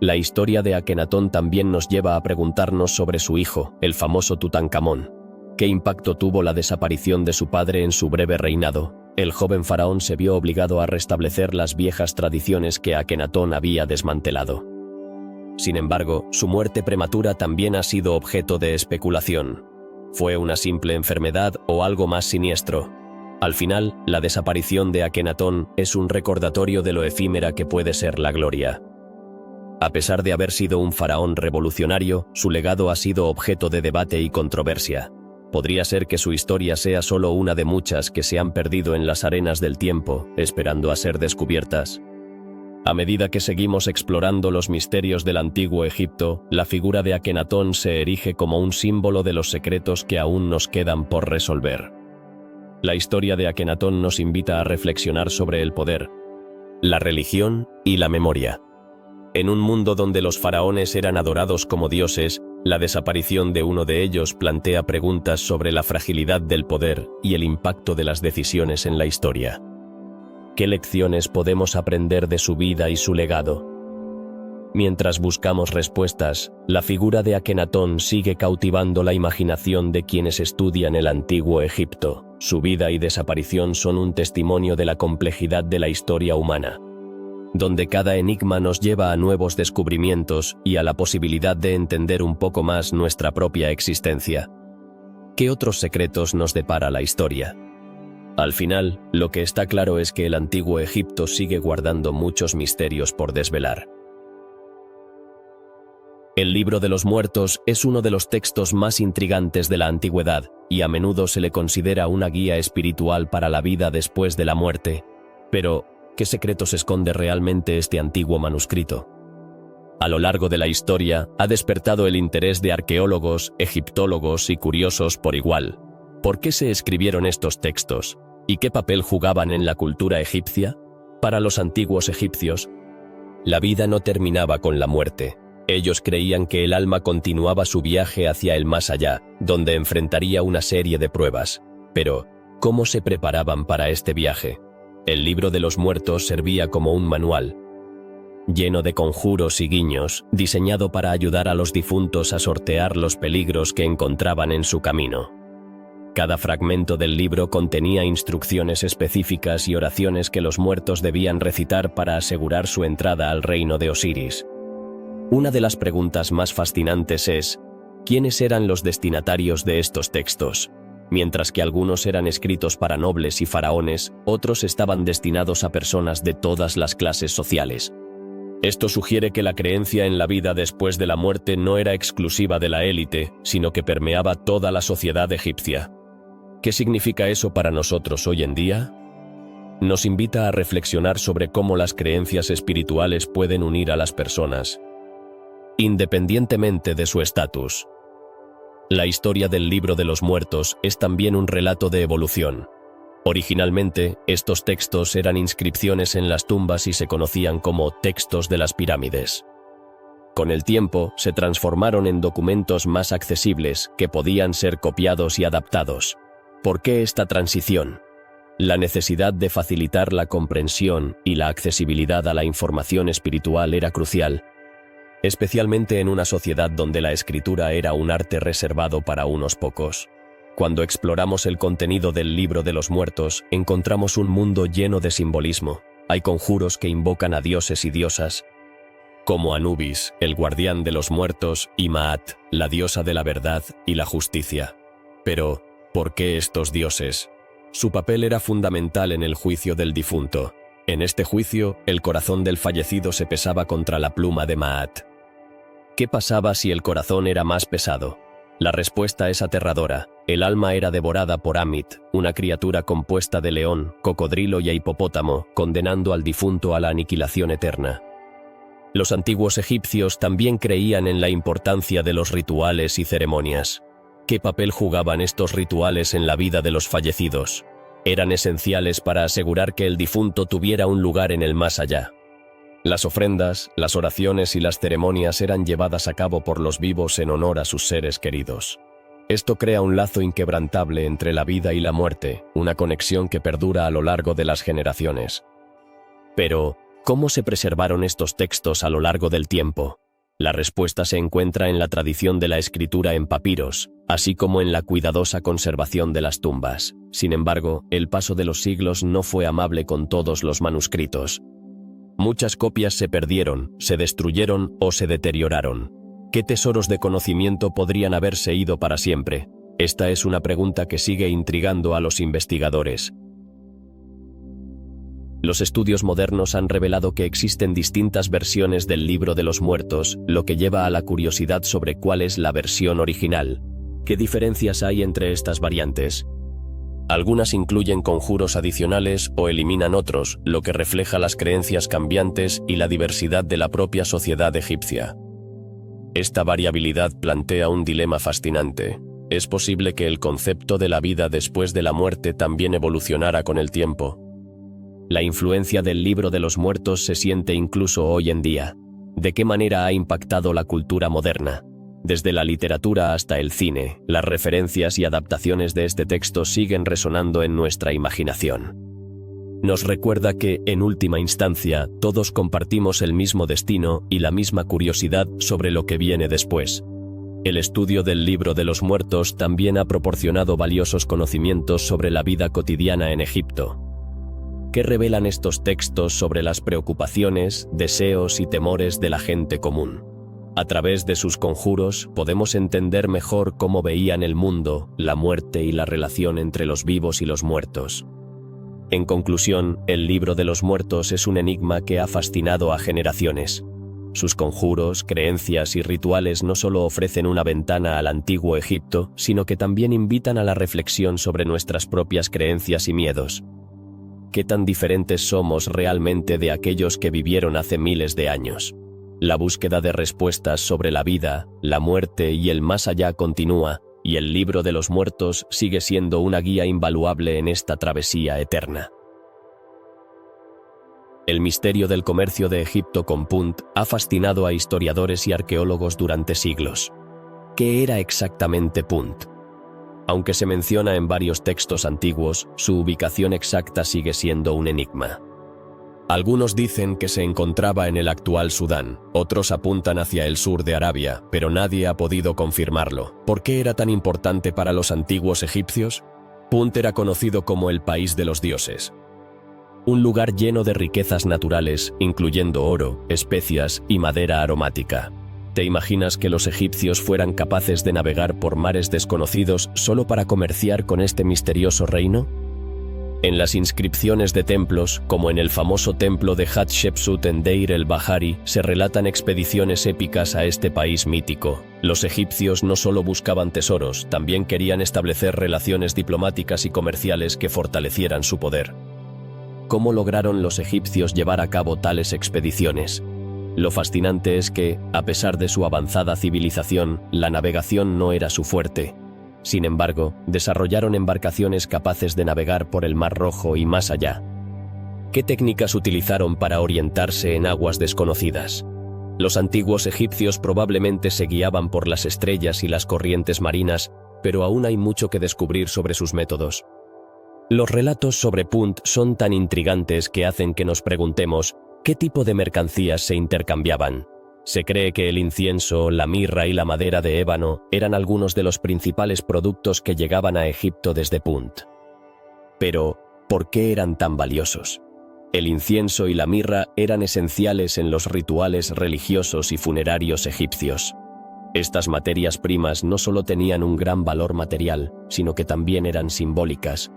La historia de Akenatón también nos lleva a preguntarnos sobre su hijo, el famoso Tutankamón. ¿Qué impacto tuvo la desaparición de su padre en su breve reinado? El joven faraón se vio obligado a restablecer las viejas tradiciones que Akenatón había desmantelado. Sin embargo, su muerte prematura también ha sido objeto de especulación. ¿Fue una simple enfermedad o algo más siniestro? Al final, la desaparición de Akenatón es un recordatorio de lo efímera que puede ser la gloria. A pesar de haber sido un faraón revolucionario, su legado ha sido objeto de debate y controversia. Podría ser que su historia sea solo una de muchas que se han perdido en las arenas del tiempo, esperando a ser descubiertas. A medida que seguimos explorando los misterios del antiguo Egipto, la figura de Akenatón se erige como un símbolo de los secretos que aún nos quedan por resolver. La historia de Akenatón nos invita a reflexionar sobre el poder, la religión y la memoria. En un mundo donde los faraones eran adorados como dioses, la desaparición de uno de ellos plantea preguntas sobre la fragilidad del poder y el impacto de las decisiones en la historia. ¿Qué lecciones podemos aprender de su vida y su legado? Mientras buscamos respuestas, la figura de Akenatón sigue cautivando la imaginación de quienes estudian el antiguo Egipto. Su vida y desaparición son un testimonio de la complejidad de la historia humana, donde cada enigma nos lleva a nuevos descubrimientos y a la posibilidad de entender un poco más nuestra propia existencia. ¿Qué otros secretos nos depara la historia? Al final, lo que está claro es que el antiguo Egipto sigue guardando muchos misterios por desvelar. El Libro de los Muertos es uno de los textos más intrigantes de la antigüedad, y a menudo se le considera una guía espiritual para la vida después de la muerte. Pero, ¿qué secretos esconde realmente este antiguo manuscrito? A lo largo de la historia, ha despertado el interés de arqueólogos, egiptólogos y curiosos por igual. ¿Por qué se escribieron estos textos? ¿Y qué papel jugaban en la cultura egipcia? Para los antiguos egipcios, la vida no terminaba con la muerte. Ellos creían que el alma continuaba su viaje hacia el más allá, donde enfrentaría una serie de pruebas. Pero, ¿cómo se preparaban para este viaje? El Libro de los Muertos servía como un manual, lleno de conjuros y guiños, diseñado para ayudar a los difuntos a sortear los peligros que encontraban en su camino. Cada fragmento del libro contenía instrucciones específicas y oraciones que los muertos debían recitar para asegurar su entrada al reino de Osiris. Una de las preguntas más fascinantes es, ¿quiénes eran los destinatarios de estos textos? Mientras que algunos eran escritos para nobles y faraones, otros estaban destinados a personas de todas las clases sociales. Esto sugiere que la creencia en la vida después de la muerte no era exclusiva de la élite, sino que permeaba toda la sociedad egipcia. ¿Qué significa eso para nosotros hoy en día? Nos invita a reflexionar sobre cómo las creencias espirituales pueden unir a las personas, independientemente de su estatus. La historia del Libro de los Muertos es también un relato de evolución. Originalmente, estos textos eran inscripciones en las tumbas y se conocían como textos de las pirámides. Con el tiempo, se transformaron en documentos más accesibles que podían ser copiados y adaptados. ¿Por qué esta transición? La necesidad de facilitar la comprensión y la accesibilidad a la información espiritual era crucial, especialmente en una sociedad donde la escritura era un arte reservado para unos pocos. Cuando exploramos el contenido del Libro de los Muertos, encontramos un mundo lleno de simbolismo. Hay conjuros que invocan a dioses y diosas, como Anubis, el guardián de los muertos, y Maat, la diosa de la verdad y la justicia. Pero, ¿por qué estos dioses? Su papel era fundamental en el juicio del difunto. En este juicio, el corazón del fallecido se pesaba contra la pluma de Maat. ¿Qué pasaba si el corazón era más pesado? La respuesta es aterradora. El alma era devorada por Amit, una criatura compuesta de león, cocodrilo y hipopótamo, condenando al difunto a la aniquilación eterna. Los antiguos egipcios también creían en la importancia de los rituales y ceremonias. ¿Qué papel jugaban estos rituales en la vida de los fallecidos? Eran esenciales para asegurar que el difunto tuviera un lugar en el más allá. Las ofrendas, las oraciones y las ceremonias eran llevadas a cabo por los vivos en honor a sus seres queridos. Esto crea un lazo inquebrantable entre la vida y la muerte, una conexión que perdura a lo largo de las generaciones. Pero, ¿cómo se preservaron estos textos a lo largo del tiempo? La respuesta se encuentra en la tradición de la escritura en papiros, así como en la cuidadosa conservación de las tumbas. Sin embargo, el paso de los siglos no fue amable con todos los manuscritos. Muchas copias se perdieron, se destruyeron o se deterioraron. ¿Qué tesoros de conocimiento podrían haberse ido para siempre? Esta es una pregunta que sigue intrigando a los investigadores. Los estudios modernos han revelado que existen distintas versiones del Libro de los Muertos, lo que lleva a la curiosidad sobre cuál es la versión original. ¿Qué diferencias hay entre estas variantes? Algunas incluyen conjuros adicionales o eliminan otros, lo que refleja las creencias cambiantes y la diversidad de la propia sociedad egipcia. Esta variabilidad plantea un dilema fascinante. ¿Es posible que el concepto de la vida después de la muerte también evolucionara con el tiempo? La influencia del Libro de los Muertos se siente incluso hoy en día. ¿De qué manera ha impactado la cultura moderna? Desde la literatura hasta el cine, las referencias y adaptaciones de este texto siguen resonando en nuestra imaginación. Nos recuerda que, en última instancia, todos compartimos el mismo destino y la misma curiosidad sobre lo que viene después. El estudio del Libro de los Muertos también ha proporcionado valiosos conocimientos sobre la vida cotidiana en Egipto. ¿Qué revelan estos textos sobre las preocupaciones, deseos y temores de la gente común? A través de sus conjuros podemos entender mejor cómo veían el mundo, la muerte y la relación entre los vivos y los muertos. En conclusión, el Libro de los Muertos es un enigma que ha fascinado a generaciones. Sus conjuros, creencias y rituales no solo ofrecen una ventana al antiguo Egipto, sino que también invitan a la reflexión sobre nuestras propias creencias y miedos. ¿Qué tan diferentes somos realmente de aquellos que vivieron hace miles de años? La búsqueda de respuestas sobre la vida, la muerte y el más allá continúa, y el Libro de los Muertos sigue siendo una guía invaluable en esta travesía eterna. El misterio del comercio de Egipto con Punt ha fascinado a historiadores y arqueólogos durante siglos. ¿Qué era exactamente Punt? Aunque se menciona en varios textos antiguos, su ubicación exacta sigue siendo un enigma. Algunos dicen que se encontraba en el actual Sudán, otros apuntan hacia el sur de Arabia, pero nadie ha podido confirmarlo. ¿Por qué era tan importante para los antiguos egipcios? Punt era conocido como el país de los dioses. Un lugar lleno de riquezas naturales, incluyendo oro, especias y madera aromática. ¿Te imaginas que los egipcios fueran capaces de navegar por mares desconocidos solo para comerciar con este misterioso reino? En las inscripciones de templos, como en el famoso templo de Hatshepsut en Deir el-Bahari, se relatan expediciones épicas a este país mítico. Los egipcios no solo buscaban tesoros, también querían establecer relaciones diplomáticas y comerciales que fortalecieran su poder. ¿Cómo lograron los egipcios llevar a cabo tales expediciones? Lo fascinante es que, a pesar de su avanzada civilización, la navegación no era su fuerte. Sin embargo, desarrollaron embarcaciones capaces de navegar por el Mar Rojo y más allá. ¿Qué técnicas utilizaron para orientarse en aguas desconocidas? Los antiguos egipcios probablemente se guiaban por las estrellas y las corrientes marinas, pero aún hay mucho que descubrir sobre sus métodos. Los relatos sobre Punt son tan intrigantes que hacen que nos preguntemos qué tipo de mercancías se intercambiaban. Se cree que el incienso, la mirra y la madera de ébano eran algunos de los principales productos que llegaban a Egipto desde Punt. Pero, ¿por qué eran tan valiosos? El incienso y la mirra eran esenciales en los rituales religiosos y funerarios egipcios. Estas materias primas no solo tenían un gran valor material, sino que también eran simbólicas,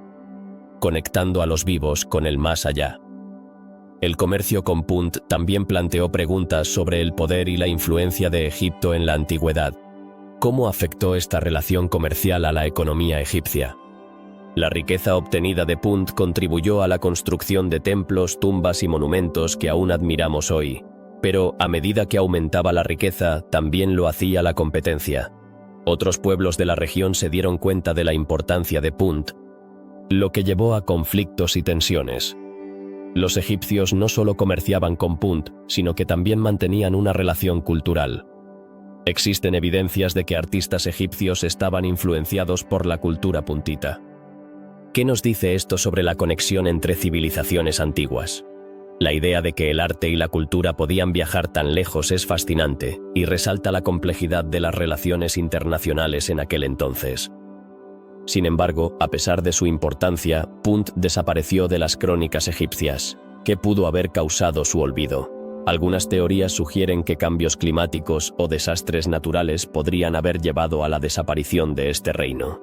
conectando a los vivos con el más allá. El comercio con Punt también planteó preguntas sobre el poder y la influencia de Egipto en la antigüedad. ¿Cómo afectó esta relación comercial a la economía egipcia? La riqueza obtenida de Punt contribuyó a la construcción de templos, tumbas y monumentos que aún admiramos hoy. Pero, a medida que aumentaba la riqueza, también lo hacía la competencia. Otros pueblos de la región se dieron cuenta de la importancia de Punt, lo que llevó a conflictos y tensiones. Los egipcios no solo comerciaban con Punt, sino que también mantenían una relación cultural. Existen evidencias de que artistas egipcios estaban influenciados por la cultura puntita. ¿Qué nos dice esto sobre la conexión entre civilizaciones antiguas? La idea de que el arte y la cultura podían viajar tan lejos es fascinante y resalta la complejidad de las relaciones internacionales en aquel entonces. Sin embargo, a pesar de su importancia, Punt desapareció de las crónicas egipcias. ¿Qué pudo haber causado su olvido? Algunas teorías sugieren que cambios climáticos o desastres naturales podrían haber llevado a la desaparición de este reino.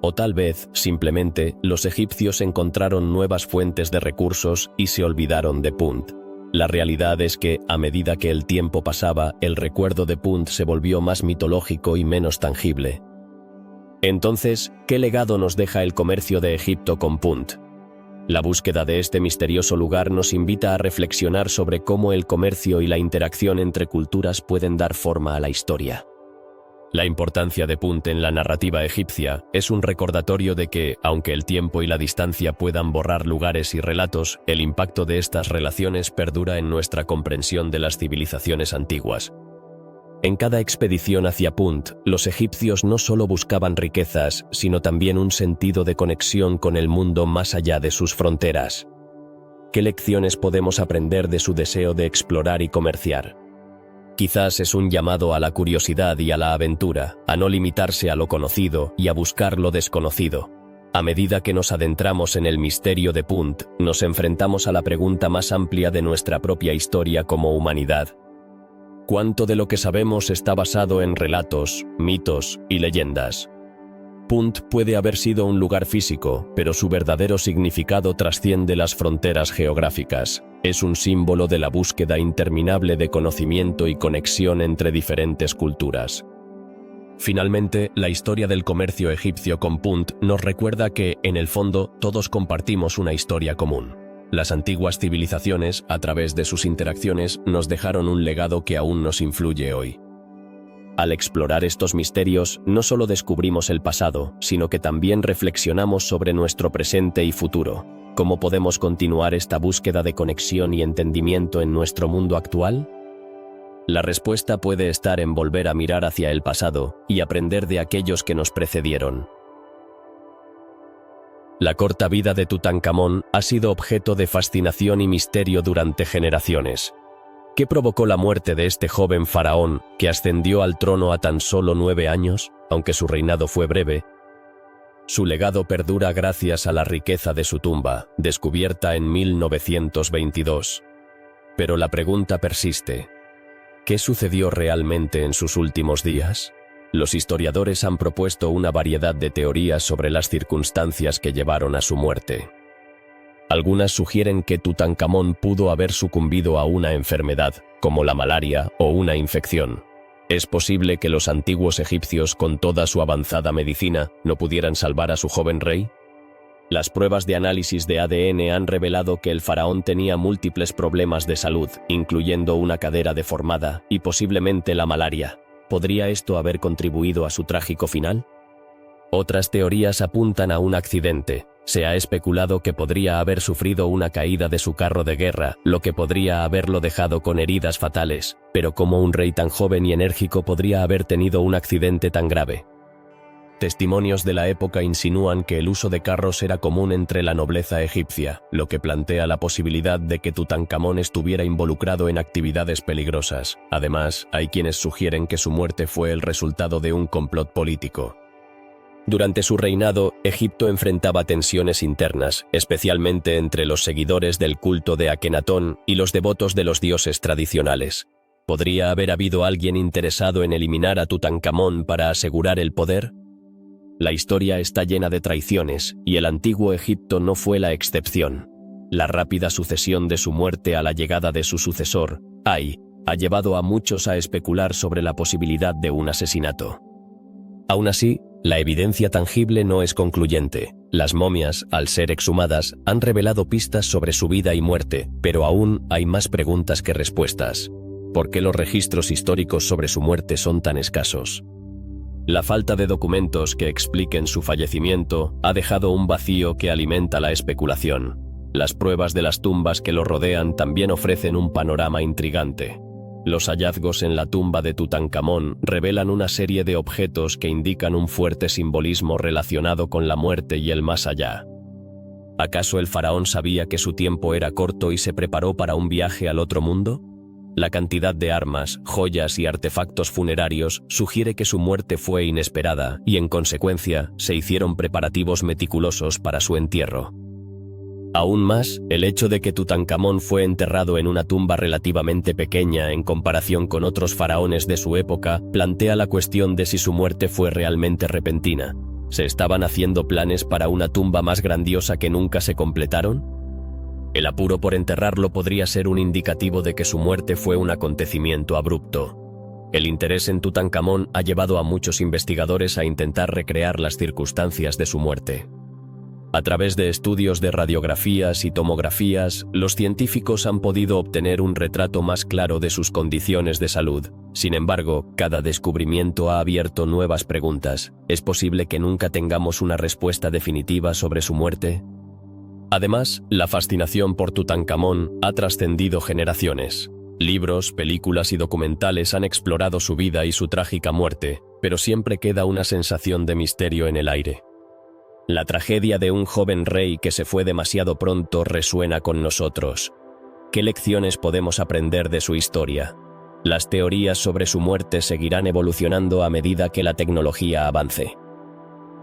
O tal vez, simplemente, los egipcios encontraron nuevas fuentes de recursos y se olvidaron de Punt. La realidad es que, a medida que el tiempo pasaba, el recuerdo de Punt se volvió más mitológico y menos tangible. Entonces, ¿qué legado nos deja el comercio de Egipto con Punt? La búsqueda de este misterioso lugar nos invita a reflexionar sobre cómo el comercio y la interacción entre culturas pueden dar forma a la historia. La importancia de Punt en la narrativa egipcia es un recordatorio de que, aunque el tiempo y la distancia puedan borrar lugares y relatos, el impacto de estas relaciones perdura en nuestra comprensión de las civilizaciones antiguas. En cada expedición hacia Punt, los egipcios no solo buscaban riquezas, sino también un sentido de conexión con el mundo más allá de sus fronteras. ¿Qué lecciones podemos aprender de su deseo de explorar y comerciar? Quizás es un llamado a la curiosidad y a la aventura, a no limitarse a lo conocido y a buscar lo desconocido. A medida que nos adentramos en el misterio de Punt, nos enfrentamos a la pregunta más amplia de nuestra propia historia como humanidad. ¿Cuánto de lo que sabemos está basado en relatos, mitos y leyendas? Punt puede haber sido un lugar físico, pero su verdadero significado trasciende las fronteras geográficas. Es un símbolo de la búsqueda interminable de conocimiento y conexión entre diferentes culturas. Finalmente, la historia del comercio egipcio con Punt nos recuerda que, en el fondo, todos compartimos una historia común. Las antiguas civilizaciones, a través de sus interacciones, nos dejaron un legado que aún nos influye hoy. Al explorar estos misterios, no solo descubrimos el pasado, sino que también reflexionamos sobre nuestro presente y futuro. ¿Cómo podemos continuar esta búsqueda de conexión y entendimiento en nuestro mundo actual? La respuesta puede estar en volver a mirar hacia el pasado y aprender de aquellos que nos precedieron. La corta vida de Tutankamón ha sido objeto de fascinación y misterio durante generaciones. ¿Qué provocó la muerte de este joven faraón que ascendió al trono a tan solo 9 años, aunque su reinado fue breve? Su legado perdura gracias a la riqueza de su tumba, descubierta en 1922. Pero la pregunta persiste: ¿qué sucedió realmente en sus últimos días? Los historiadores han propuesto una variedad de teorías sobre las circunstancias que llevaron a su muerte. Algunas sugieren que Tutankamón pudo haber sucumbido a una enfermedad, como la malaria o una infección. ¿Es posible que los antiguos egipcios, con toda su avanzada medicina, no pudieran salvar a su joven rey? Las pruebas de análisis de ADN han revelado que el faraón tenía múltiples problemas de salud, incluyendo una cadera deformada y posiblemente la malaria. ¿Podría esto haber contribuido a su trágico final? Otras teorías apuntan a un accidente. Se ha especulado que podría haber sufrido una caída de su carro de guerra, lo que podría haberlo dejado con heridas fatales. Pero ¿cómo un rey tan joven y enérgico podría haber tenido un accidente tan grave? Testimonios de la época insinúan que el uso de carros era común entre la nobleza egipcia, lo que plantea la posibilidad de que Tutankamón estuviera involucrado en actividades peligrosas. Además, hay quienes sugieren que su muerte fue el resultado de un complot político. Durante su reinado, Egipto enfrentaba tensiones internas, especialmente entre los seguidores del culto de Akenatón y los devotos de los dioses tradicionales. ¿Podría haber habido alguien interesado en eliminar a Tutankamón para asegurar el poder? La historia está llena de traiciones, y el antiguo Egipto no fue la excepción. La rápida sucesión de su muerte a la llegada de su sucesor, Ay, ha llevado a muchos a especular sobre la posibilidad de un asesinato. Aún así, la evidencia tangible no es concluyente. Las momias, al ser exhumadas, han revelado pistas sobre su vida y muerte, pero aún hay más preguntas que respuestas. ¿Por qué los registros históricos sobre su muerte son tan escasos? La falta de documentos que expliquen su fallecimiento ha dejado un vacío que alimenta la especulación. Las pruebas de las tumbas que lo rodean también ofrecen un panorama intrigante. Los hallazgos en la tumba de Tutankamón revelan una serie de objetos que indican un fuerte simbolismo relacionado con la muerte y el más allá. ¿Acaso el faraón sabía que su tiempo era corto y se preparó para un viaje al otro mundo? La cantidad de armas, joyas y artefactos funerarios sugiere que su muerte fue inesperada y, en consecuencia, se hicieron preparativos meticulosos para su entierro. Aún más, el hecho de que Tutankamón fue enterrado en una tumba relativamente pequeña en comparación con otros faraones de su época plantea la cuestión de si su muerte fue realmente repentina. ¿Se estaban haciendo planes para una tumba más grandiosa que nunca se completaron? El apuro por enterrarlo podría ser un indicativo de que su muerte fue un acontecimiento abrupto. El interés en Tutankamón ha llevado a muchos investigadores a intentar recrear las circunstancias de su muerte. A través de estudios de radiografías y tomografías, los científicos han podido obtener un retrato más claro de sus condiciones de salud. Sin embargo, cada descubrimiento ha abierto nuevas preguntas. ¿Es posible que nunca tengamos una respuesta definitiva sobre su muerte? Además, la fascinación por Tutankamón ha trascendido generaciones. Libros, películas y documentales han explorado su vida y su trágica muerte, pero siempre queda una sensación de misterio en el aire. La tragedia de un joven rey que se fue demasiado pronto resuena con nosotros. ¿Qué lecciones podemos aprender de su historia? Las teorías sobre su muerte seguirán evolucionando a medida que la tecnología avance.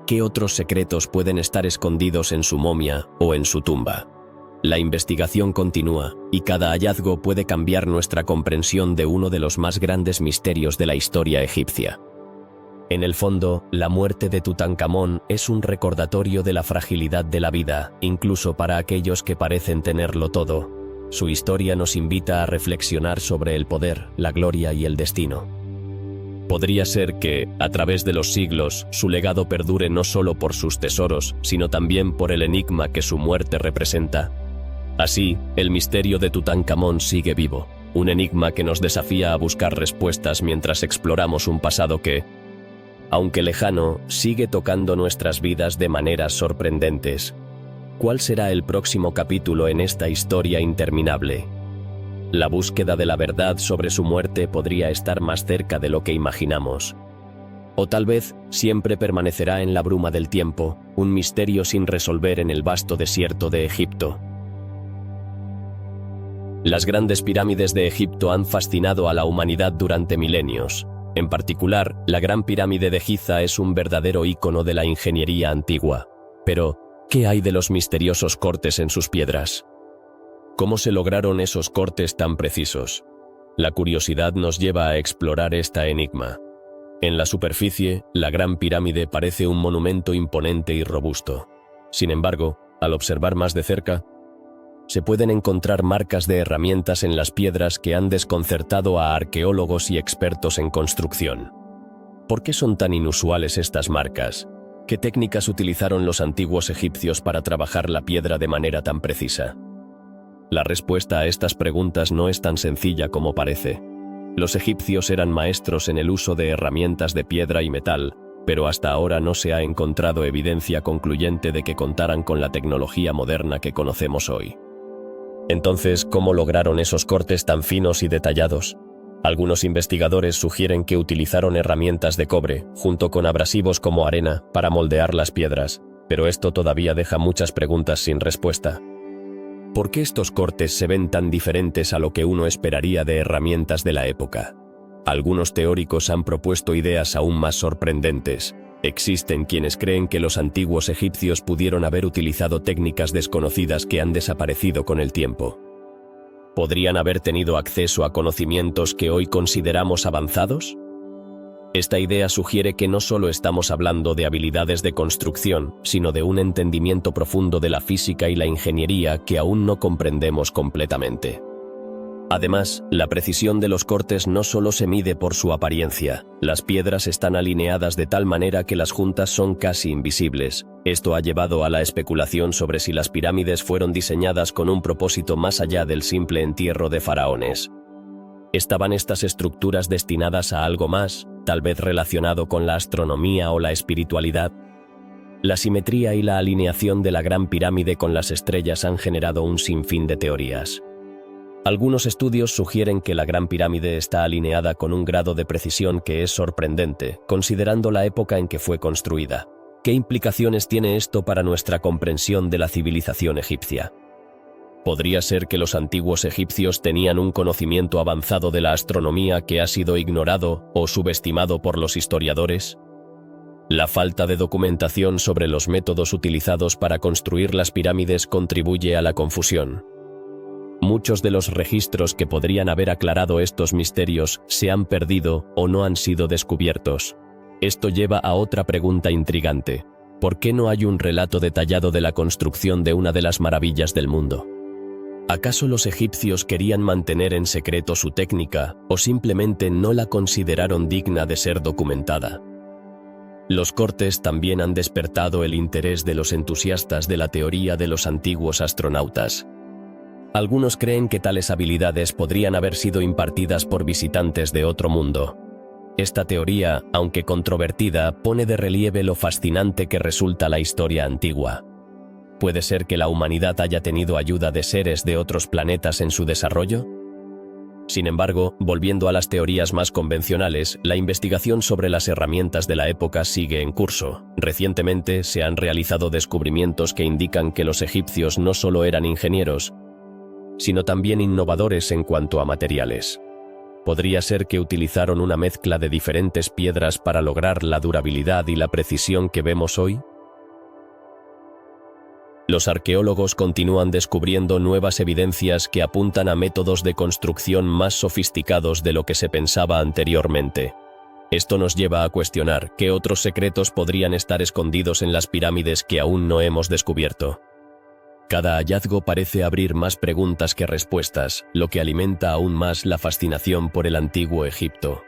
¿Qué otros secretos pueden estar escondidos en su momia o en su tumba? La investigación continúa, y cada hallazgo puede cambiar nuestra comprensión de uno de los más grandes misterios de la historia egipcia. En el fondo, la muerte de Tutankamón es un recordatorio de la fragilidad de la vida, incluso para aquellos que parecen tenerlo todo. Su historia nos invita a reflexionar sobre el poder, la gloria y el destino. Podría ser que, a través de los siglos, su legado perdure no solo por sus tesoros, sino también por el enigma que su muerte representa. Así, el misterio de Tutankamón sigue vivo, un enigma que nos desafía a buscar respuestas mientras exploramos un pasado que, aunque lejano, sigue tocando nuestras vidas de maneras sorprendentes. ¿Cuál será el próximo capítulo en esta historia interminable? La búsqueda de la verdad sobre su muerte podría estar más cerca de lo que imaginamos. O tal vez siempre permanecerá en la bruma del tiempo, un misterio sin resolver en el vasto desierto de Egipto. Las grandes pirámides de Egipto han fascinado a la humanidad durante milenios. En particular, la Gran Pirámide de Giza es un verdadero ícono de la ingeniería antigua. Pero, ¿qué hay de los misteriosos cortes en sus piedras? ¿Cómo se lograron esos cortes tan precisos? La curiosidad nos lleva a explorar esta enigma. En la superficie, la Gran Pirámide parece un monumento imponente y robusto. Sin embargo, al observar más de cerca, se pueden encontrar marcas de herramientas en las piedras que han desconcertado a arqueólogos y expertos en construcción. ¿Por qué son tan inusuales estas marcas? ¿Qué técnicas utilizaron los antiguos egipcios para trabajar la piedra de manera tan precisa? La respuesta a estas preguntas no es tan sencilla como parece. Los egipcios eran maestros en el uso de herramientas de piedra y metal, pero hasta ahora no se ha encontrado evidencia concluyente de que contaran con la tecnología moderna que conocemos hoy. Entonces, ¿cómo lograron esos cortes tan finos y detallados? Algunos investigadores sugieren que utilizaron herramientas de cobre, junto con abrasivos como arena, para moldear las piedras, pero esto todavía deja muchas preguntas sin respuesta. ¿Por qué estos cortes se ven tan diferentes a lo que uno esperaría de herramientas de la época? Algunos teóricos han propuesto ideas aún más sorprendentes. Existen quienes creen que los antiguos egipcios pudieron haber utilizado técnicas desconocidas que han desaparecido con el tiempo. ¿Podrían haber tenido acceso a conocimientos que hoy consideramos avanzados? Esta idea sugiere que no solo estamos hablando de habilidades de construcción, sino de un entendimiento profundo de la física y la ingeniería que aún no comprendemos completamente. Además, la precisión de los cortes no solo se mide por su apariencia. Las piedras están alineadas de tal manera que las juntas son casi invisibles. Esto ha llevado a la especulación sobre si las pirámides fueron diseñadas con un propósito más allá del simple entierro de faraones. ¿Estaban estas estructuras destinadas a algo más, tal vez relacionado con la astronomía o la espiritualidad? La simetría y la alineación de la Gran Pirámide con las estrellas han generado un sinfín de teorías. Algunos estudios sugieren que la Gran Pirámide está alineada con un grado de precisión que es sorprendente, considerando la época en que fue construida. ¿Qué implicaciones tiene esto para nuestra comprensión de la civilización egipcia? ¿Podría ser que los antiguos egipcios tenían un conocimiento avanzado de la astronomía que ha sido ignorado o subestimado por los historiadores? La falta de documentación sobre los métodos utilizados para construir las pirámides contribuye a la confusión. Muchos de los registros que podrían haber aclarado estos misterios se han perdido o no han sido descubiertos. Esto lleva a otra pregunta intrigante. ¿Por qué no hay un relato detallado de la construcción de una de las maravillas del mundo? ¿Acaso los egipcios querían mantener en secreto su técnica o simplemente no la consideraron digna de ser documentada? Los cortes también han despertado el interés de los entusiastas de la teoría de los antiguos astronautas. Algunos creen que tales habilidades podrían haber sido impartidas por visitantes de otro mundo. Esta teoría, aunque controvertida, pone de relieve lo fascinante que resulta la historia antigua. ¿Puede ser que la humanidad haya tenido ayuda de seres de otros planetas en su desarrollo? Sin embargo, volviendo a las teorías más convencionales, la investigación sobre las herramientas de la época sigue en curso. Recientemente se han realizado descubrimientos que indican que los egipcios no solo eran ingenieros, sino también innovadores en cuanto a materiales. ¿Podría ser que utilizaron una mezcla de diferentes piedras para lograr la durabilidad y la precisión que vemos hoy? Los arqueólogos continúan descubriendo nuevas evidencias que apuntan a métodos de construcción más sofisticados de lo que se pensaba anteriormente. Esto nos lleva a cuestionar qué otros secretos podrían estar escondidos en las pirámides que aún no hemos descubierto. Cada hallazgo parece abrir más preguntas que respuestas, lo que alimenta aún más la fascinación por el antiguo Egipto.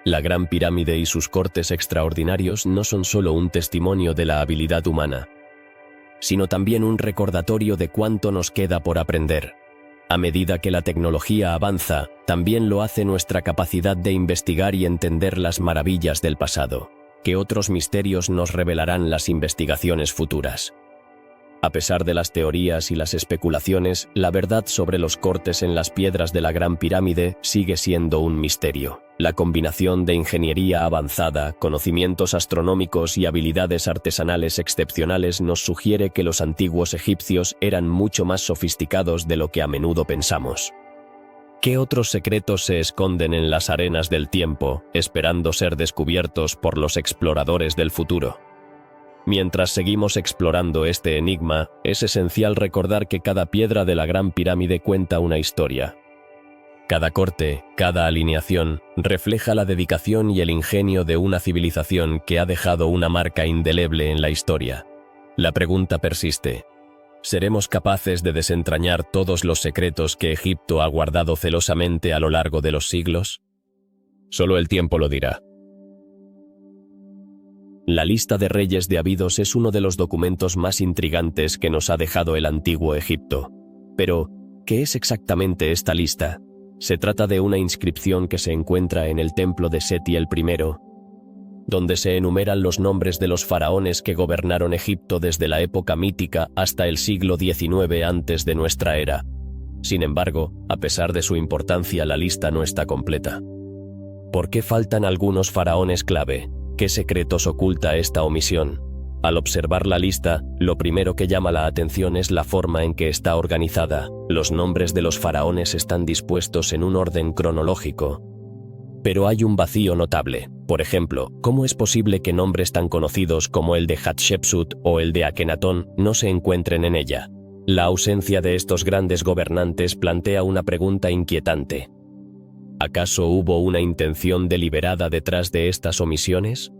La Gran Pirámide y sus cortes extraordinarios no son solo un testimonio de la habilidad humana, sino también un recordatorio de cuánto nos queda por aprender. A medida que la tecnología avanza, también lo hace nuestra capacidad de investigar y entender las maravillas del pasado. ¿Qué otros misterios nos revelarán las investigaciones futuras? A pesar de las teorías y las especulaciones, la verdad sobre los cortes en las piedras de la Gran Pirámide sigue siendo un misterio. La combinación de ingeniería avanzada, conocimientos astronómicos y habilidades artesanales excepcionales nos sugiere que los antiguos egipcios eran mucho más sofisticados de lo que a menudo pensamos. ¿Qué otros secretos se esconden en las arenas del tiempo, esperando ser descubiertos por los exploradores del futuro? Mientras seguimos explorando este enigma, es esencial recordar que cada piedra de la Gran Pirámide cuenta una historia. Cada corte, cada alineación, refleja la dedicación y el ingenio de una civilización que ha dejado una marca indeleble en la historia. La pregunta persiste: ¿seremos capaces de desentrañar todos los secretos que Egipto ha guardado celosamente a lo largo de los siglos? Solo el tiempo lo dirá. La lista de reyes de Abidos es uno de los documentos más intrigantes que nos ha dejado el antiguo Egipto. Pero, ¿qué es exactamente esta lista? Se trata de una inscripción que se encuentra en el templo de Seti el I, donde se enumeran los nombres de los faraones que gobernaron Egipto desde la época mítica hasta el siglo XIX antes de nuestra era. Sin embargo, a pesar de su importancia, la lista no está completa. ¿Por qué faltan algunos faraones clave? ¿Qué secretos oculta esta omisión? Al observar la lista, lo primero que llama la atención es la forma en que está organizada. Los nombres de los faraones están dispuestos en un orden cronológico. Pero hay un vacío notable. Por ejemplo, ¿cómo es posible que nombres tan conocidos como el de Hatshepsut o el de Akenatón no se encuentren en ella? La ausencia de estos grandes gobernantes plantea una pregunta inquietante. ¿Acaso hubo una intención deliberada detrás de estas omisiones?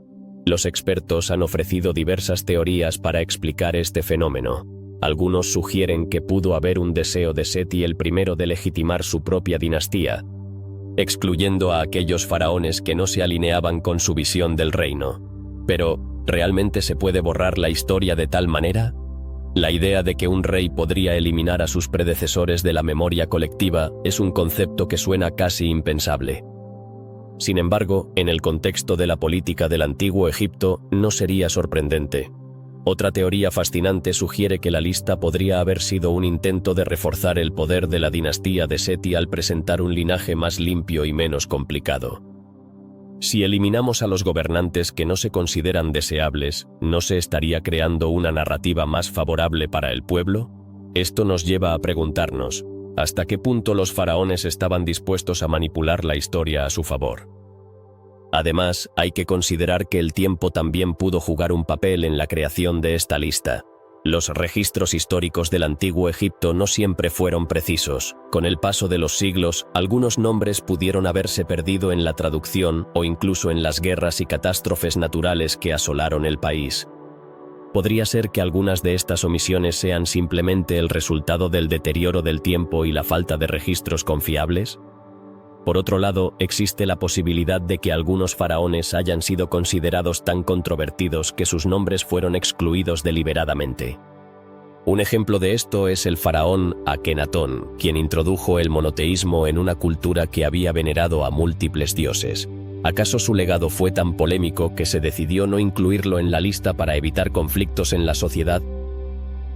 Los expertos han ofrecido diversas teorías para explicar este fenómeno. Algunos sugieren que pudo haber un deseo de Seti el primero de legitimar su propia dinastía, excluyendo a aquellos faraones que no se alineaban con su visión del reino. Pero, ¿realmente se puede borrar la historia de tal manera? La idea de que un rey podría eliminar a sus predecesores de la memoria colectiva es un concepto que suena casi impensable. Sin embargo, en el contexto de la política del antiguo Egipto, no sería sorprendente. Otra teoría fascinante sugiere que la lista podría haber sido un intento de reforzar el poder de la dinastía de Seti al presentar un linaje más limpio y menos complicado. Si eliminamos a los gobernantes que no se consideran deseables, ¿no se estaría creando una narrativa más favorable para el pueblo? Esto nos lleva a preguntarnos, ¿hasta qué punto los faraones estaban dispuestos a manipular la historia a su favor? Además, hay que considerar que el tiempo también pudo jugar un papel en la creación de esta lista. Los registros históricos del antiguo Egipto no siempre fueron precisos. Con el paso de los siglos, algunos nombres pudieron haberse perdido en la traducción o incluso en las guerras y catástrofes naturales que asolaron el país. ¿Podría ser que algunas de estas omisiones sean simplemente el resultado del deterioro del tiempo y la falta de registros confiables? Por otro lado, existe la posibilidad de que algunos faraones hayan sido considerados tan controvertidos que sus nombres fueron excluidos deliberadamente. Un ejemplo de esto es el faraón Akenatón, quien introdujo el monoteísmo en una cultura que había venerado a múltiples dioses. ¿Acaso su legado fue tan polémico que se decidió no incluirlo en la lista para evitar conflictos en la sociedad?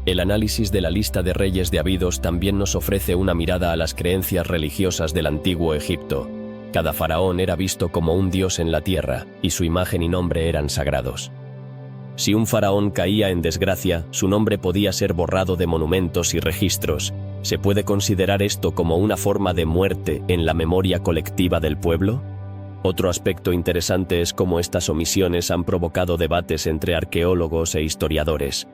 El análisis de la lista de reyes de Abidos también nos ofrece una mirada a las creencias religiosas del antiguo Egipto. Cada faraón era visto como un dios en la tierra, y su imagen y nombre eran sagrados. Si un faraón caía en desgracia, su nombre podía ser borrado de monumentos y registros. ¿Se puede considerar esto como una forma de muerte en la memoria colectiva del pueblo? Otro aspecto interesante es cómo estas omisiones han provocado debates entre arqueólogos e historiadores.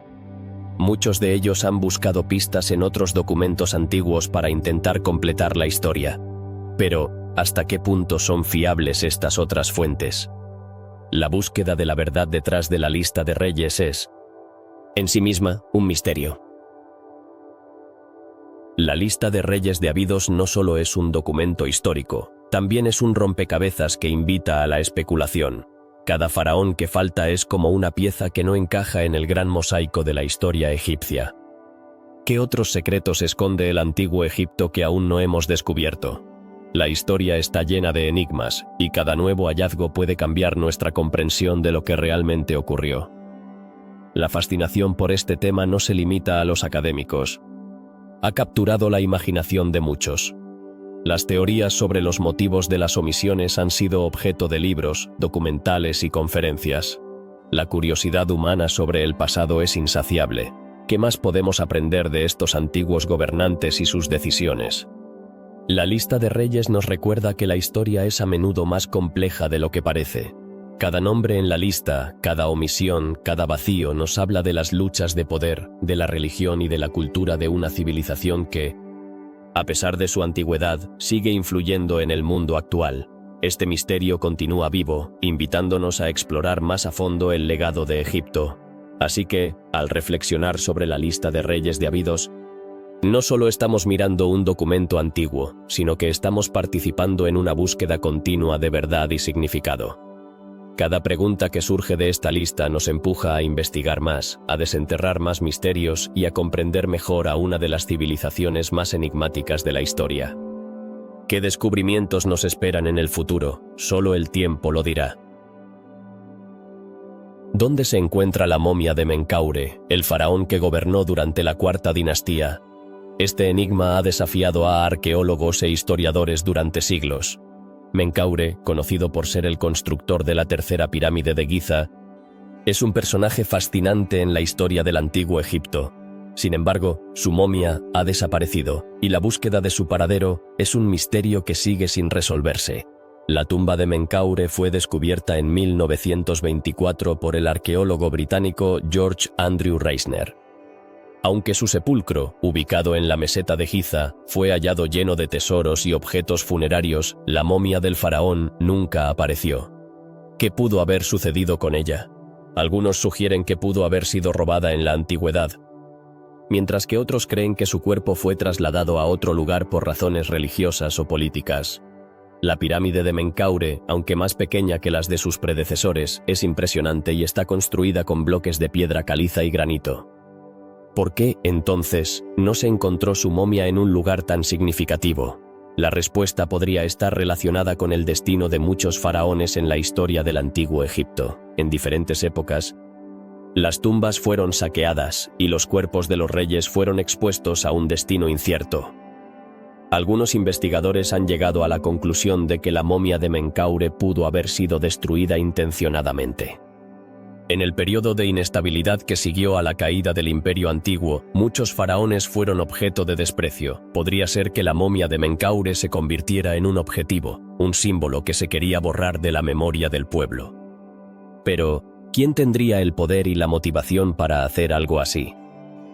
Muchos de ellos han buscado pistas en otros documentos antiguos para intentar completar la historia. Pero, ¿hasta qué punto son fiables estas otras fuentes? La búsqueda de la verdad detrás de la lista de reyes es, en sí misma, un misterio. La lista de reyes de Abidos no solo es un documento histórico, también es un rompecabezas que invita a la especulación. Cada faraón que falta es como una pieza que no encaja en el gran mosaico de la historia egipcia. ¿Qué otros secretos esconde el antiguo Egipto que aún no hemos descubierto? La historia está llena de enigmas, y cada nuevo hallazgo puede cambiar nuestra comprensión de lo que realmente ocurrió. La fascinación por este tema no se limita a los académicos. Ha capturado la imaginación de muchos. Las teorías sobre los motivos de las omisiones han sido objeto de libros, documentales y conferencias. La curiosidad humana sobre el pasado es insaciable. ¿Qué más podemos aprender de estos antiguos gobernantes y sus decisiones? La lista de reyes nos recuerda que la historia es a menudo más compleja de lo que parece. Cada nombre en la lista, cada omisión, cada vacío nos habla de las luchas de poder, de la religión y de la cultura de una civilización que, a pesar de su antigüedad, sigue influyendo en el mundo actual. Este misterio continúa vivo, invitándonos a explorar más a fondo el legado de Egipto. Así que, al reflexionar sobre la lista de reyes de Abidos, no solo estamos mirando un documento antiguo, sino que estamos participando en una búsqueda continua de verdad y significado. Cada pregunta que surge de esta lista nos empuja a investigar más, a desenterrar más misterios y a comprender mejor a una de las civilizaciones más enigmáticas de la historia. ¿Qué descubrimientos nos esperan en el futuro? Solo el tiempo lo dirá. ¿Dónde se encuentra la momia de Menkaure, el faraón que gobernó durante la cuarta dinastía? Este enigma ha desafiado a arqueólogos e historiadores durante siglos. Menkaure, conocido por ser el constructor de la tercera pirámide de Giza, es un personaje fascinante en la historia del antiguo Egipto. Sin embargo, su momia ha desaparecido, y la búsqueda de su paradero es un misterio que sigue sin resolverse. La tumba de Menkaure fue descubierta en 1924 por el arqueólogo británico George Andrew Reisner. Aunque su sepulcro, ubicado en la meseta de Giza, fue hallado lleno de tesoros y objetos funerarios, la momia del faraón nunca apareció. ¿Qué pudo haber sucedido con ella? Algunos sugieren que pudo haber sido robada en la antigüedad, mientras que otros creen que su cuerpo fue trasladado a otro lugar por razones religiosas o políticas. La pirámide de Menkaure, aunque más pequeña que las de sus predecesores, es impresionante y está construida con bloques de piedra caliza y granito. ¿Por qué, entonces, no se encontró su momia en un lugar tan significativo? La respuesta podría estar relacionada con el destino de muchos faraones en la historia del antiguo Egipto. En diferentes épocas, las tumbas fueron saqueadas y los cuerpos de los reyes fueron expuestos a un destino incierto. Algunos investigadores han llegado a la conclusión de que la momia de Menkaure pudo haber sido destruida intencionadamente. En el periodo de inestabilidad que siguió a la caída del Imperio Antiguo, muchos faraones fueron objeto de desprecio. Podría ser que la momia de Menkaure se convirtiera en un objetivo, un símbolo que se quería borrar de la memoria del pueblo. Pero, ¿quién tendría el poder y la motivación para hacer algo así?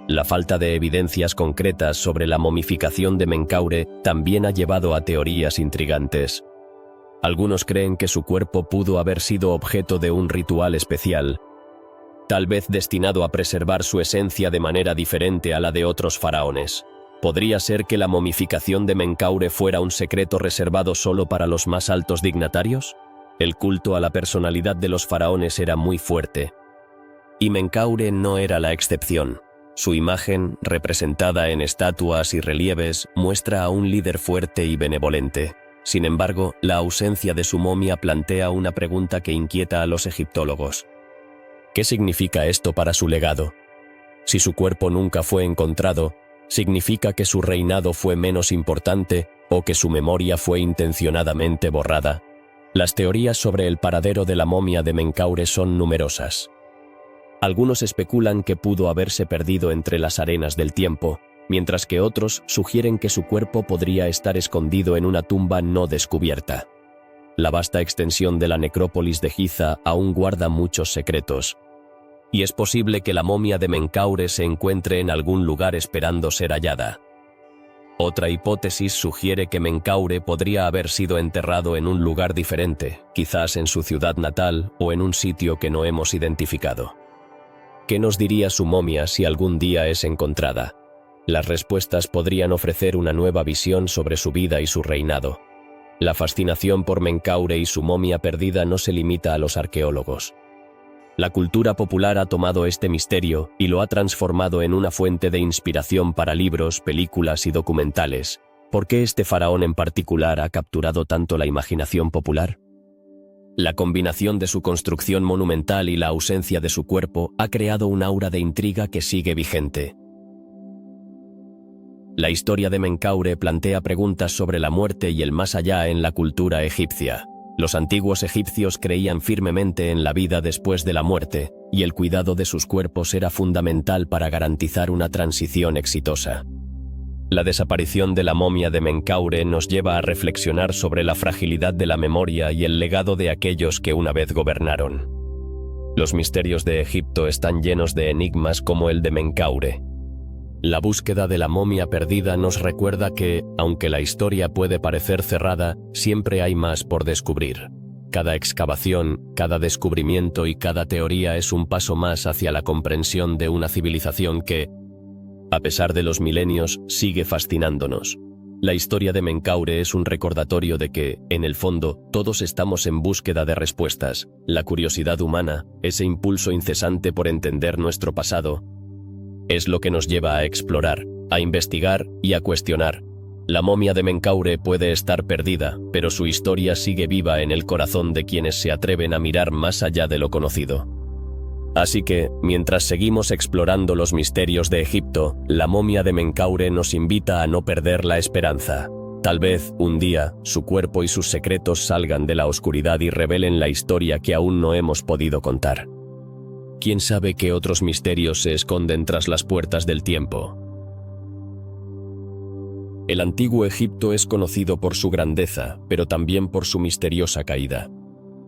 La falta de evidencias concretas sobre la momificación de Menkaure también ha llevado a teorías intrigantes. Algunos creen que su cuerpo pudo haber sido objeto de un ritual especial, tal vez destinado a preservar su esencia de manera diferente a la de otros faraones. ¿Podría ser que la momificación de Menkaure fuera un secreto reservado solo para los más altos dignatarios? El culto a la personalidad de los faraones era muy fuerte, y Menkaure no era la excepción. Su imagen, representada en estatuas y relieves, muestra a un líder fuerte y benevolente. Sin embargo, la ausencia de su momia plantea una pregunta que inquieta a los egiptólogos. ¿Qué significa esto para su legado? Si su cuerpo nunca fue encontrado, ¿significa que su reinado fue menos importante o que su memoria fue intencionadamente borrada? Las teorías sobre el paradero de la momia de Menkaure son numerosas. Algunos especulan que pudo haberse perdido entre las arenas del tiempo, mientras que otros sugieren que su cuerpo podría estar escondido en una tumba no descubierta. La vasta extensión de la necrópolis de Giza aún guarda muchos secretos, y es posible que la momia de Menkaure se encuentre en algún lugar esperando ser hallada. Otra hipótesis sugiere que Menkaure podría haber sido enterrado en un lugar diferente, quizás en su ciudad natal o en un sitio que no hemos identificado. ¿Qué nos diría su momia si algún día es encontrada? Las respuestas podrían ofrecer una nueva visión sobre su vida y su reinado. La fascinación por Menkaure y su momia perdida no se limita a los arqueólogos. La cultura popular ha tomado este misterio y lo ha transformado en una fuente de inspiración para libros, películas y documentales. ¿Por qué este faraón en particular ha capturado tanto la imaginación popular? La combinación de su construcción monumental y la ausencia de su cuerpo ha creado un aura de intriga que sigue vigente. La historia de Menkaure plantea preguntas sobre la muerte y el más allá en la cultura egipcia. Los antiguos egipcios creían firmemente en la vida después de la muerte, y el cuidado de sus cuerpos era fundamental para garantizar una transición exitosa. La desaparición de la momia de Menkaure nos lleva a reflexionar sobre la fragilidad de la memoria y el legado de aquellos que una vez gobernaron. Los misterios de Egipto están llenos de enigmas como el de Menkaure. La búsqueda de la momia perdida nos recuerda que, aunque la historia puede parecer cerrada, siempre hay más por descubrir. Cada excavación, cada descubrimiento y cada teoría es un paso más hacia la comprensión de una civilización que, a pesar de los milenios, sigue fascinándonos. La historia de Menkaure es un recordatorio de que, en el fondo, todos estamos en búsqueda de respuestas. La curiosidad humana, ese impulso incesante por entender nuestro pasado, es lo que nos lleva a explorar, a investigar y a cuestionar. La momia de Menkaure puede estar perdida, pero su historia sigue viva en el corazón de quienes se atreven a mirar más allá de lo conocido. Así que, mientras seguimos explorando los misterios de Egipto, la momia de Menkaure nos invita a no perder la esperanza. Tal vez, un día, su cuerpo y sus secretos salgan de la oscuridad y revelen la historia que aún no hemos podido contar. ¿Quién sabe qué otros misterios se esconden tras las puertas del tiempo? El antiguo Egipto es conocido por su grandeza, pero también por su misteriosa caída.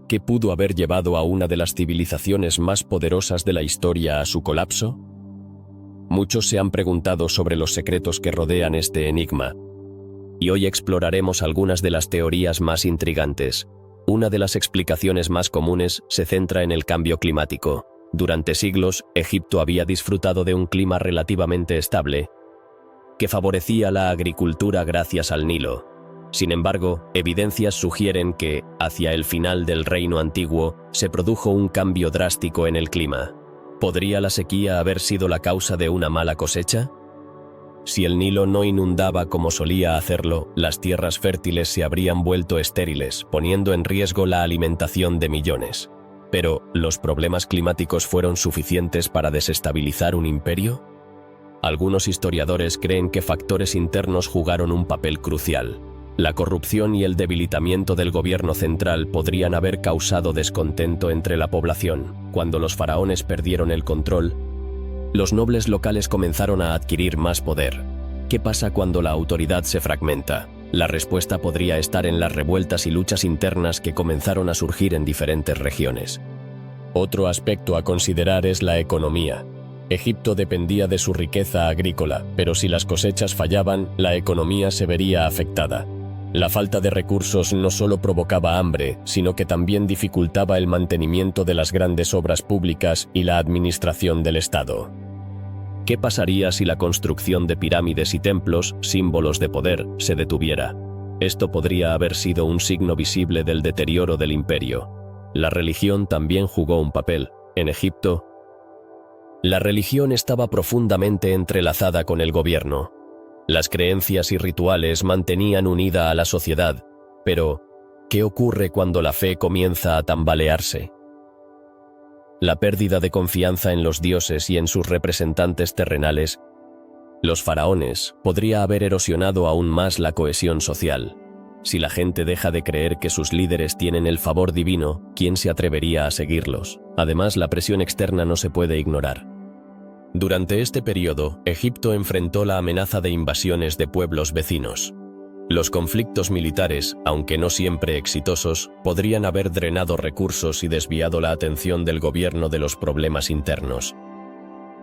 ¿Qué pudo haber llevado a una de las civilizaciones más poderosas de la historia a su colapso? Muchos se han preguntado sobre los secretos que rodean este enigma, y hoy exploraremos algunas de las teorías más intrigantes. Una de las explicaciones más comunes se centra en el cambio climático. Durante siglos, Egipto había disfrutado de un clima relativamente estable, que favorecía la agricultura gracias al Nilo. Sin embargo, evidencias sugieren que, hacia el final del reino antiguo, se produjo un cambio drástico en el clima. ¿Podría la sequía haber sido la causa de una mala cosecha? Si el Nilo no inundaba como solía hacerlo, las tierras fértiles se habrían vuelto estériles, poniendo en riesgo la alimentación de millones. Pero, ¿los problemas climáticos fueron suficientes para desestabilizar un imperio? Algunos historiadores creen que factores internos jugaron un papel crucial. La corrupción y el debilitamiento del gobierno central podrían haber causado descontento entre la población. Cuando los faraones perdieron el control, los nobles locales comenzaron a adquirir más poder. ¿Qué pasa cuando la autoridad se fragmenta? La respuesta podría estar en las revueltas y luchas internas que comenzaron a surgir en diferentes regiones. Otro aspecto a considerar es la economía. Egipto dependía de su riqueza agrícola, pero si las cosechas fallaban, la economía se vería afectada. La falta de recursos no solo provocaba hambre, sino que también dificultaba el mantenimiento de las grandes obras públicas y la administración del Estado. ¿Qué pasaría si la construcción de pirámides y templos, símbolos de poder, se detuviera? Esto podría haber sido un signo visible del deterioro del imperio. La religión también jugó un papel. En Egipto, la religión estaba profundamente entrelazada con el gobierno. Las creencias y rituales mantenían unida a la sociedad, pero ¿qué ocurre cuando la fe comienza a tambalearse? La pérdida de confianza en los dioses y en sus representantes terrenales, los faraones, podría haber erosionado aún más la cohesión social. Si la gente deja de creer que sus líderes tienen el favor divino, ¿quién se atrevería a seguirlos? Además, la presión externa no se puede ignorar. Durante este periodo, Egipto enfrentó la amenaza de invasiones de pueblos vecinos. Los conflictos militares, aunque no siempre exitosos, podrían haber drenado recursos y desviado la atención del gobierno de los problemas internos.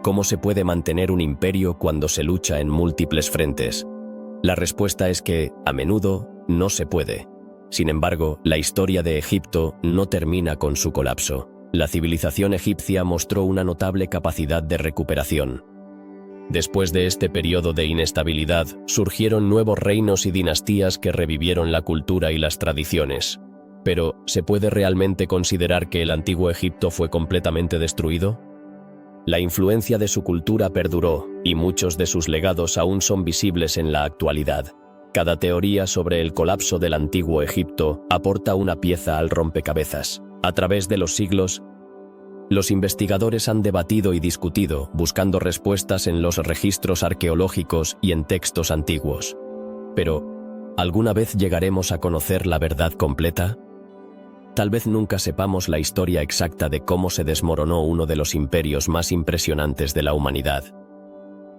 ¿Cómo se puede mantener un imperio cuando se lucha en múltiples frentes? La respuesta es que, a menudo, no se puede. Sin embargo, la historia de Egipto no termina con su colapso. La civilización egipcia mostró una notable capacidad de recuperación. Después de este periodo de inestabilidad, surgieron nuevos reinos y dinastías que revivieron la cultura y las tradiciones. Pero, ¿se puede realmente considerar que el antiguo Egipto fue completamente destruido? La influencia de su cultura perduró, y muchos de sus legados aún son visibles en la actualidad. Cada teoría sobre el colapso del antiguo Egipto aporta una pieza al rompecabezas. A través de los siglos, los investigadores han debatido y discutido, buscando respuestas en los registros arqueológicos y en textos antiguos. Pero, ¿alguna vez llegaremos a conocer la verdad completa? Tal vez nunca sepamos la historia exacta de cómo se desmoronó uno de los imperios más impresionantes de la humanidad.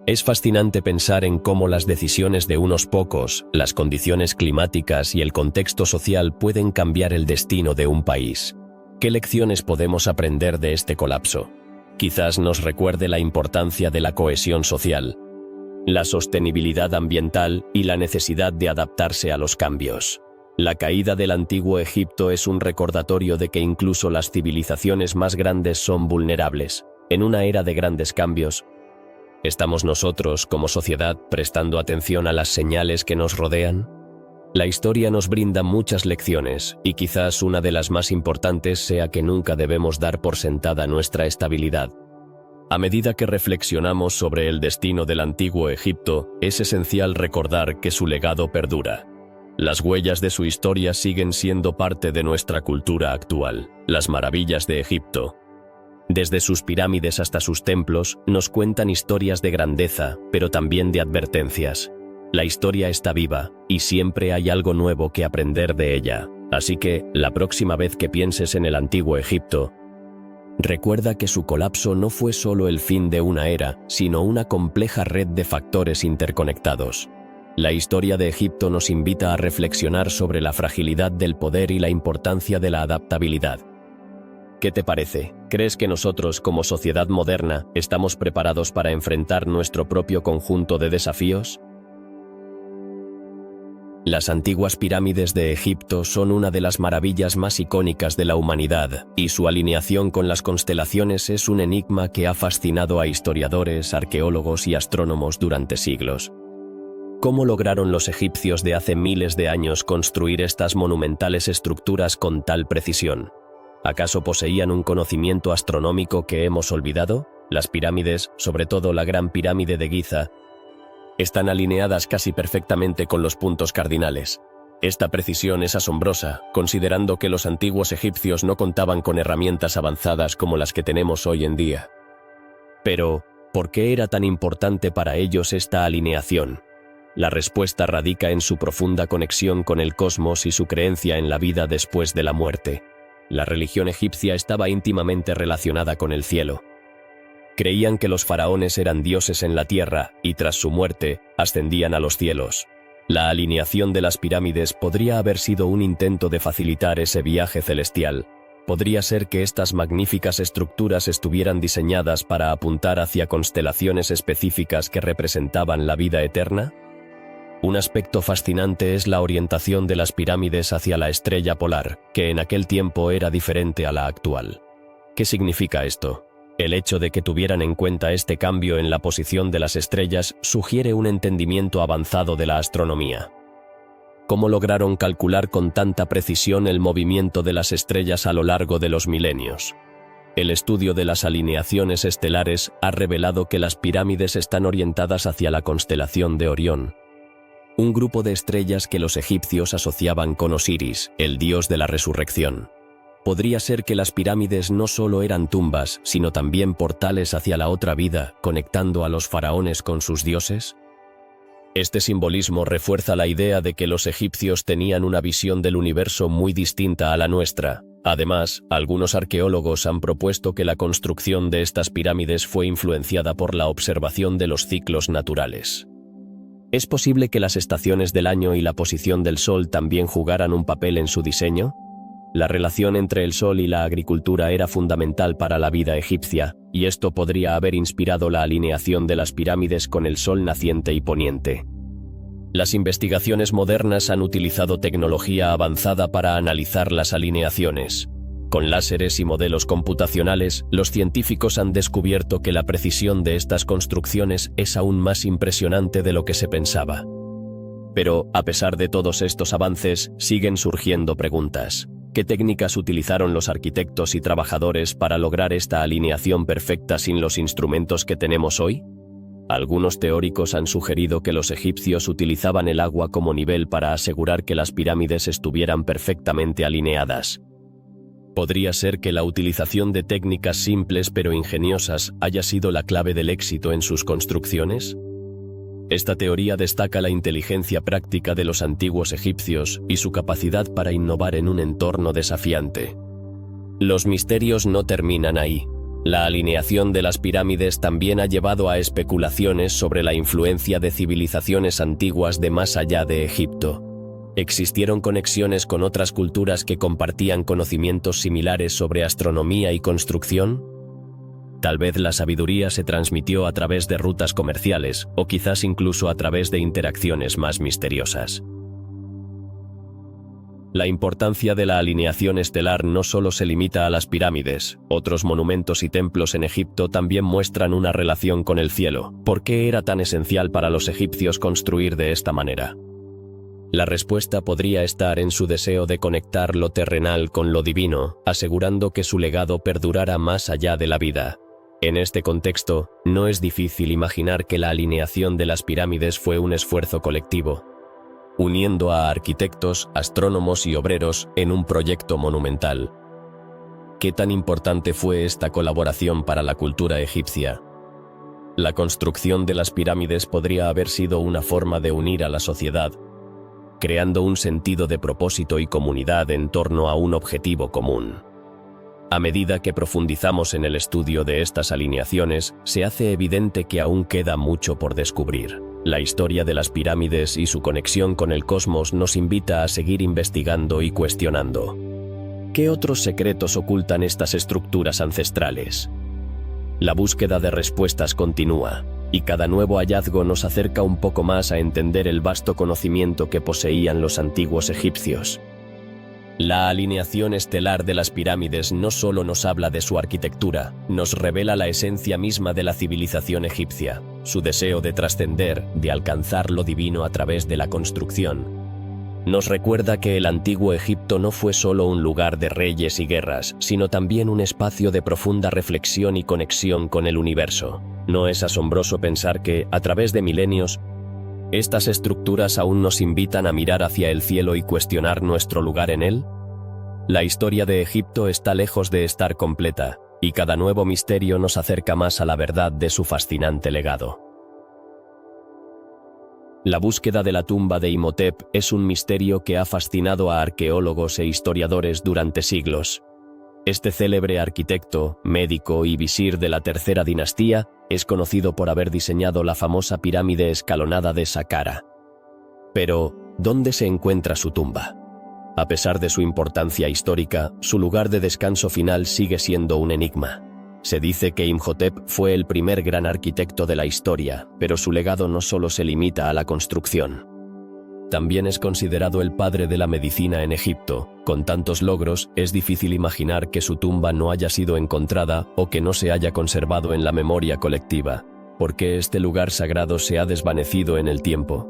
Es fascinante pensar en cómo las decisiones de unos pocos, las condiciones climáticas y el contexto social pueden cambiar el destino de un país. ¿Qué lecciones podemos aprender de este colapso? Quizás nos recuerde la importancia de la cohesión social, la sostenibilidad ambiental y la necesidad de adaptarse a los cambios. La caída del antiguo Egipto es un recordatorio de que incluso las civilizaciones más grandes son vulnerables. En una era de grandes cambios, ¿estamos nosotros, como sociedad, prestando atención a las señales que nos rodean? La historia nos brinda muchas lecciones, y quizás una de las más importantes sea que nunca debemos dar por sentada nuestra estabilidad. A medida que reflexionamos sobre el destino del antiguo Egipto, es esencial recordar que su legado perdura. Las huellas de su historia siguen siendo parte de nuestra cultura actual. Las maravillas de Egipto, Desde sus pirámides hasta sus templos, nos cuentan historias de grandeza, pero también de advertencias. La historia está viva, y siempre hay algo nuevo que aprender de ella. Así que, la próxima vez que pienses en el antiguo Egipto, recuerda que su colapso no fue solo el fin de una era, sino una compleja red de factores interconectados. La historia de Egipto nos invita a reflexionar sobre la fragilidad del poder y la importancia de la adaptabilidad. ¿Qué te parece? ¿Crees que nosotros, como sociedad moderna, estamos preparados para enfrentar nuestro propio conjunto de desafíos? Las antiguas pirámides de Egipto son una de las maravillas más icónicas de la humanidad, y su alineación con las constelaciones es un enigma que ha fascinado a historiadores, arqueólogos y astrónomos durante siglos. ¿Cómo lograron los egipcios de hace miles de años construir estas monumentales estructuras con tal precisión? ¿Acaso poseían un conocimiento astronómico que hemos olvidado? Las pirámides, sobre todo la Gran Pirámide de Giza, están alineadas casi perfectamente con los puntos cardinales. Esta precisión es asombrosa, considerando que los antiguos egipcios no contaban con herramientas avanzadas como las que tenemos hoy en día. Pero, ¿por qué era tan importante para ellos esta alineación? La respuesta radica en su profunda conexión con el cosmos y su creencia en la vida después de la muerte. La religión egipcia estaba íntimamente relacionada con el cielo. Creían que los faraones eran dioses en la tierra y tras su muerte ascendían a los cielos. La alineación de las pirámides podría haber sido un intento de facilitar ese viaje celestial. Podría ser que estas magníficas estructuras estuvieran diseñadas para apuntar hacia constelaciones específicas que representaban la vida eterna. Un aspecto fascinante es la orientación de las pirámides hacia la estrella polar, que en aquel tiempo era diferente a la actual. ¿Qué significa esto? El hecho de que tuvieran en cuenta este cambio en la posición de las estrellas sugiere un entendimiento avanzado de la astronomía. ¿Cómo lograron calcular con tanta precisión el movimiento de las estrellas a lo largo de los milenios? El estudio de las alineaciones estelares ha revelado que las pirámides están orientadas hacia la constelación de Orión, un grupo de estrellas que los egipcios asociaban con Osiris, el dios de la resurrección. ¿Podría ser que las pirámides no solo eran tumbas, sino también portales hacia la otra vida, conectando a los faraones con sus dioses? Este simbolismo refuerza la idea de que los egipcios tenían una visión del universo muy distinta a la nuestra. Además, algunos arqueólogos han propuesto que la construcción de estas pirámides fue influenciada por la observación de los ciclos naturales. ¿Es posible que las estaciones del año y la posición del sol también jugaran un papel en su diseño? La relación entre el sol y la agricultura era fundamental para la vida egipcia, y esto podría haber inspirado la alineación de las pirámides con el sol naciente y poniente. Las investigaciones modernas han utilizado tecnología avanzada para analizar las alineaciones. Con láseres y modelos computacionales, los científicos han descubierto que la precisión de estas construcciones es aún más impresionante de lo que se pensaba. Pero, a pesar de todos estos avances, siguen surgiendo preguntas. ¿Qué técnicas utilizaron los arquitectos y trabajadores para lograr esta alineación perfecta sin los instrumentos que tenemos hoy? Algunos teóricos han sugerido que los egipcios utilizaban el agua como nivel para asegurar que las pirámides estuvieran perfectamente alineadas. ¿Podría ser que la utilización de técnicas simples pero ingeniosas haya sido la clave del éxito en sus construcciones? Esta teoría destaca la inteligencia práctica de los antiguos egipcios y su capacidad para innovar en un entorno desafiante. Los misterios no terminan ahí. La alineación de las pirámides también ha llevado a especulaciones sobre la influencia de civilizaciones antiguas de más allá de Egipto. ¿Existieron conexiones con otras culturas que compartían conocimientos similares sobre astronomía y construcción? Tal vez la sabiduría se transmitió a través de rutas comerciales, o quizás incluso a través de interacciones más misteriosas. La importancia de la alineación estelar no solo se limita a las pirámides. Otros monumentos y templos en Egipto también muestran una relación con el cielo. ¿Por qué era tan esencial para los egipcios construir de esta manera? La respuesta podría estar en su deseo de conectar lo terrenal con lo divino, asegurando que su legado perdurara más allá de la vida. En este contexto, no es difícil imaginar que la alineación de las pirámides fue un esfuerzo colectivo, uniendo a arquitectos, astrónomos y obreros en un proyecto monumental. ¿Qué tan importante fue esta colaboración para la cultura egipcia? La construcción de las pirámides podría haber sido una forma de unir a la sociedad, creando un sentido de propósito y comunidad en torno a un objetivo común. A medida que profundizamos en el estudio de estas alineaciones, se hace evidente que aún queda mucho por descubrir. La historia de las pirámides y su conexión con el cosmos nos invita a seguir investigando y cuestionando. ¿Qué otros secretos ocultan estas estructuras ancestrales? La búsqueda de respuestas continúa, y cada nuevo hallazgo nos acerca un poco más a entender el vasto conocimiento que poseían los antiguos egipcios. La alineación estelar de las pirámides no solo nos habla de su arquitectura, nos revela la esencia misma de la civilización egipcia, su deseo de trascender, de alcanzar lo divino a través de la construcción. Nos recuerda que el antiguo Egipto no fue solo un lugar de reyes y guerras, sino también un espacio de profunda reflexión y conexión con el universo. ¿No es asombroso pensar que, a través de milenios, estas estructuras aún nos invitan a mirar hacia el cielo y cuestionar nuestro lugar en él? La historia de Egipto está lejos de estar completa, y cada nuevo misterio nos acerca más a la verdad de su fascinante legado. La búsqueda de la tumba de Imhotep es un misterio que ha fascinado a arqueólogos e historiadores durante siglos. Este célebre arquitecto, médico y visir de la tercera dinastía es conocido por haber diseñado la famosa pirámide escalonada de Saqqara. Pero, ¿dónde se encuentra su tumba? A pesar de su importancia histórica, su lugar de descanso final sigue siendo un enigma. Se dice que Imhotep fue el primer gran arquitecto de la historia, pero su legado no solo se limita a la construcción. También es considerado el padre de la medicina en Egipto. Con tantos logros, es difícil imaginar que su tumba no haya sido encontrada o que no se haya conservado en la memoria colectiva. ¿Por qué este lugar sagrado se ha desvanecido en el tiempo?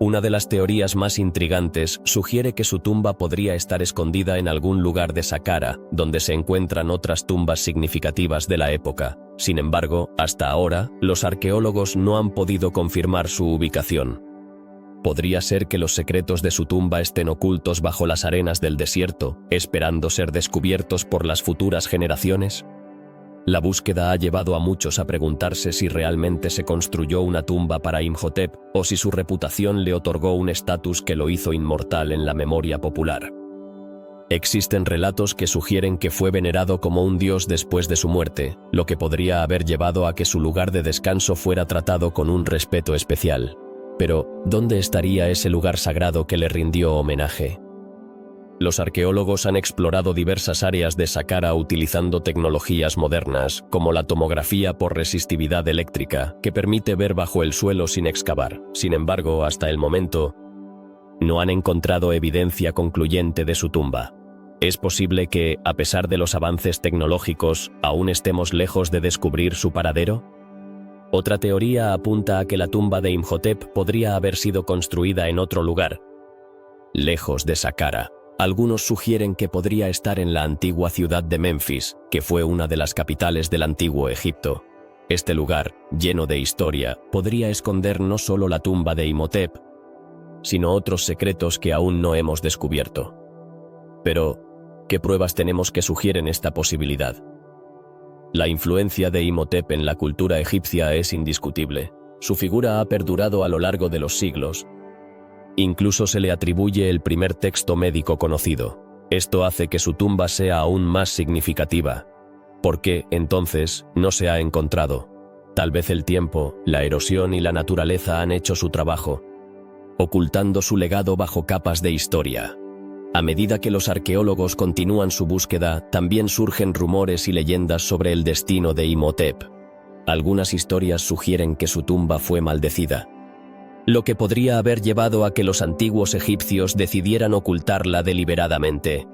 Una de las teorías más intrigantes sugiere que su tumba podría estar escondida en algún lugar de Saqqara, donde se encuentran otras tumbas significativas de la época. Sin embargo, hasta ahora, los arqueólogos no han podido confirmar su ubicación. ¿Podría ser que los secretos de su tumba estén ocultos bajo las arenas del desierto, esperando ser descubiertos por las futuras generaciones? La búsqueda ha llevado a muchos a preguntarse si realmente se construyó una tumba para Imhotep o si su reputación le otorgó un estatus que lo hizo inmortal en la memoria popular. Existen relatos que sugieren que fue venerado como un dios después de su muerte, lo que podría haber llevado a que su lugar de descanso fuera tratado con un respeto especial. Pero, ¿dónde estaría ese lugar sagrado que le rindió homenaje? Los arqueólogos han explorado diversas áreas de Saqqara utilizando tecnologías modernas, como la tomografía por resistividad eléctrica, que permite ver bajo el suelo sin excavar. Sin embargo, hasta el momento, no han encontrado evidencia concluyente de su tumba. Es posible que, a pesar de los avances tecnológicos, aún estemos lejos de descubrir su paradero. Otra teoría apunta a que la tumba de Imhotep podría haber sido construida en otro lugar, lejos de Saqqara. Algunos sugieren que podría estar en la antigua ciudad de Memphis, que fue una de las capitales del antiguo Egipto. Este lugar, lleno de historia, podría esconder no solo la tumba de Imhotep, sino otros secretos que aún no hemos descubierto. Pero, ¿qué pruebas tenemos que sugieren esta posibilidad? La influencia de Imhotep en la cultura egipcia es indiscutible. Su figura ha perdurado a lo largo de los siglos. Incluso se le atribuye el primer texto médico conocido. Esto hace que su tumba sea aún más significativa. ¿Por qué, entonces, no se ha encontrado? Tal vez el tiempo, la erosión y la naturaleza han hecho su trabajo, ocultando su legado bajo capas de historia. A medida que los arqueólogos continúan su búsqueda, también surgen rumores y leyendas sobre el destino de Imhotep. Algunas historias sugieren que su tumba fue maldecida, lo que podría haber llevado a que los antiguos egipcios decidieran ocultarla deliberadamente.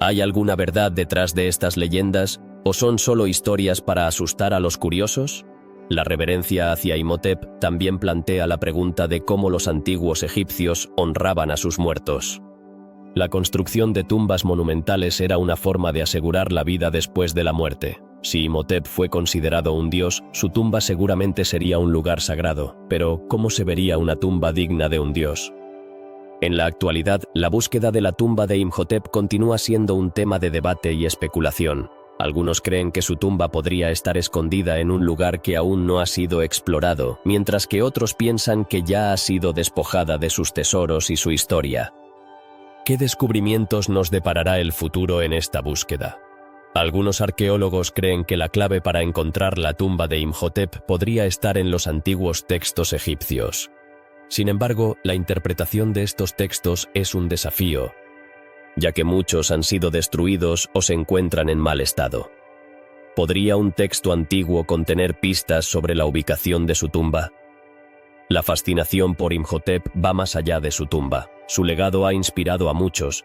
¿Hay alguna verdad detrás de estas leyendas, o son solo historias para asustar a los curiosos? La reverencia hacia Imhotep también plantea la pregunta de cómo los antiguos egipcios honraban a sus muertos. La construcción de tumbas monumentales era una forma de asegurar la vida después de la muerte. Si Imhotep fue considerado un dios, su tumba seguramente sería un lugar sagrado. Pero, ¿cómo se vería una tumba digna de un dios? En la actualidad, la búsqueda de la tumba de Imhotep continúa siendo un tema de debate y especulación. Algunos creen que su tumba podría estar escondida en un lugar que aún no ha sido explorado, mientras que otros piensan que ya ha sido despojada de sus tesoros y su historia. ¿Qué descubrimientos nos deparará el futuro en esta búsqueda? Algunos arqueólogos creen que la clave para encontrar la tumba de Imhotep podría estar en los antiguos textos egipcios. Sin embargo, la interpretación de estos textos es un desafío, ya que muchos han sido destruidos o se encuentran en mal estado. ¿Podría un texto antiguo contener pistas sobre la ubicación de su tumba? La fascinación por Imhotep va más allá de su tumba. Su legado ha inspirado a muchos,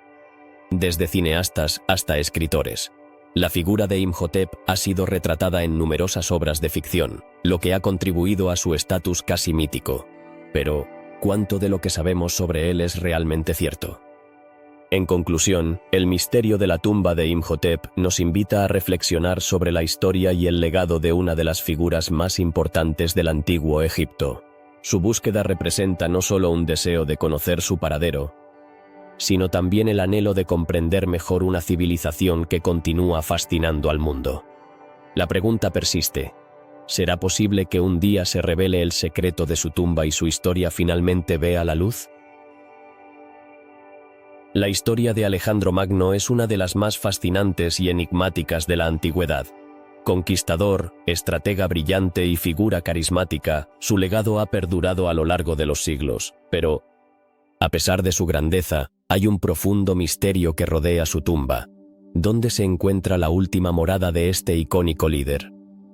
desde cineastas hasta escritores. La figura de Imhotep ha sido retratada en numerosas obras de ficción, lo que ha contribuido a su estatus casi mítico. Pero, ¿cuánto de lo que sabemos sobre él es realmente cierto? En conclusión, el misterio de la tumba de Imhotep nos invita a reflexionar sobre la historia y el legado de una de las figuras más importantes del antiguo Egipto. Su búsqueda representa no solo un deseo de conocer su paradero, sino también el anhelo de comprender mejor una civilización que continúa fascinando al mundo. La pregunta persiste: ¿será posible que un día se revele el secreto de su tumba y su historia finalmente vea la luz? La historia de Alejandro Magno es una de las más fascinantes y enigmáticas de la antigüedad. Conquistador, estratega brillante y figura carismática, su legado ha perdurado a lo largo de los siglos, pero, a pesar de su grandeza, hay un profundo misterio que rodea su tumba. ¿Dónde se encuentra la última morada de este icónico líder?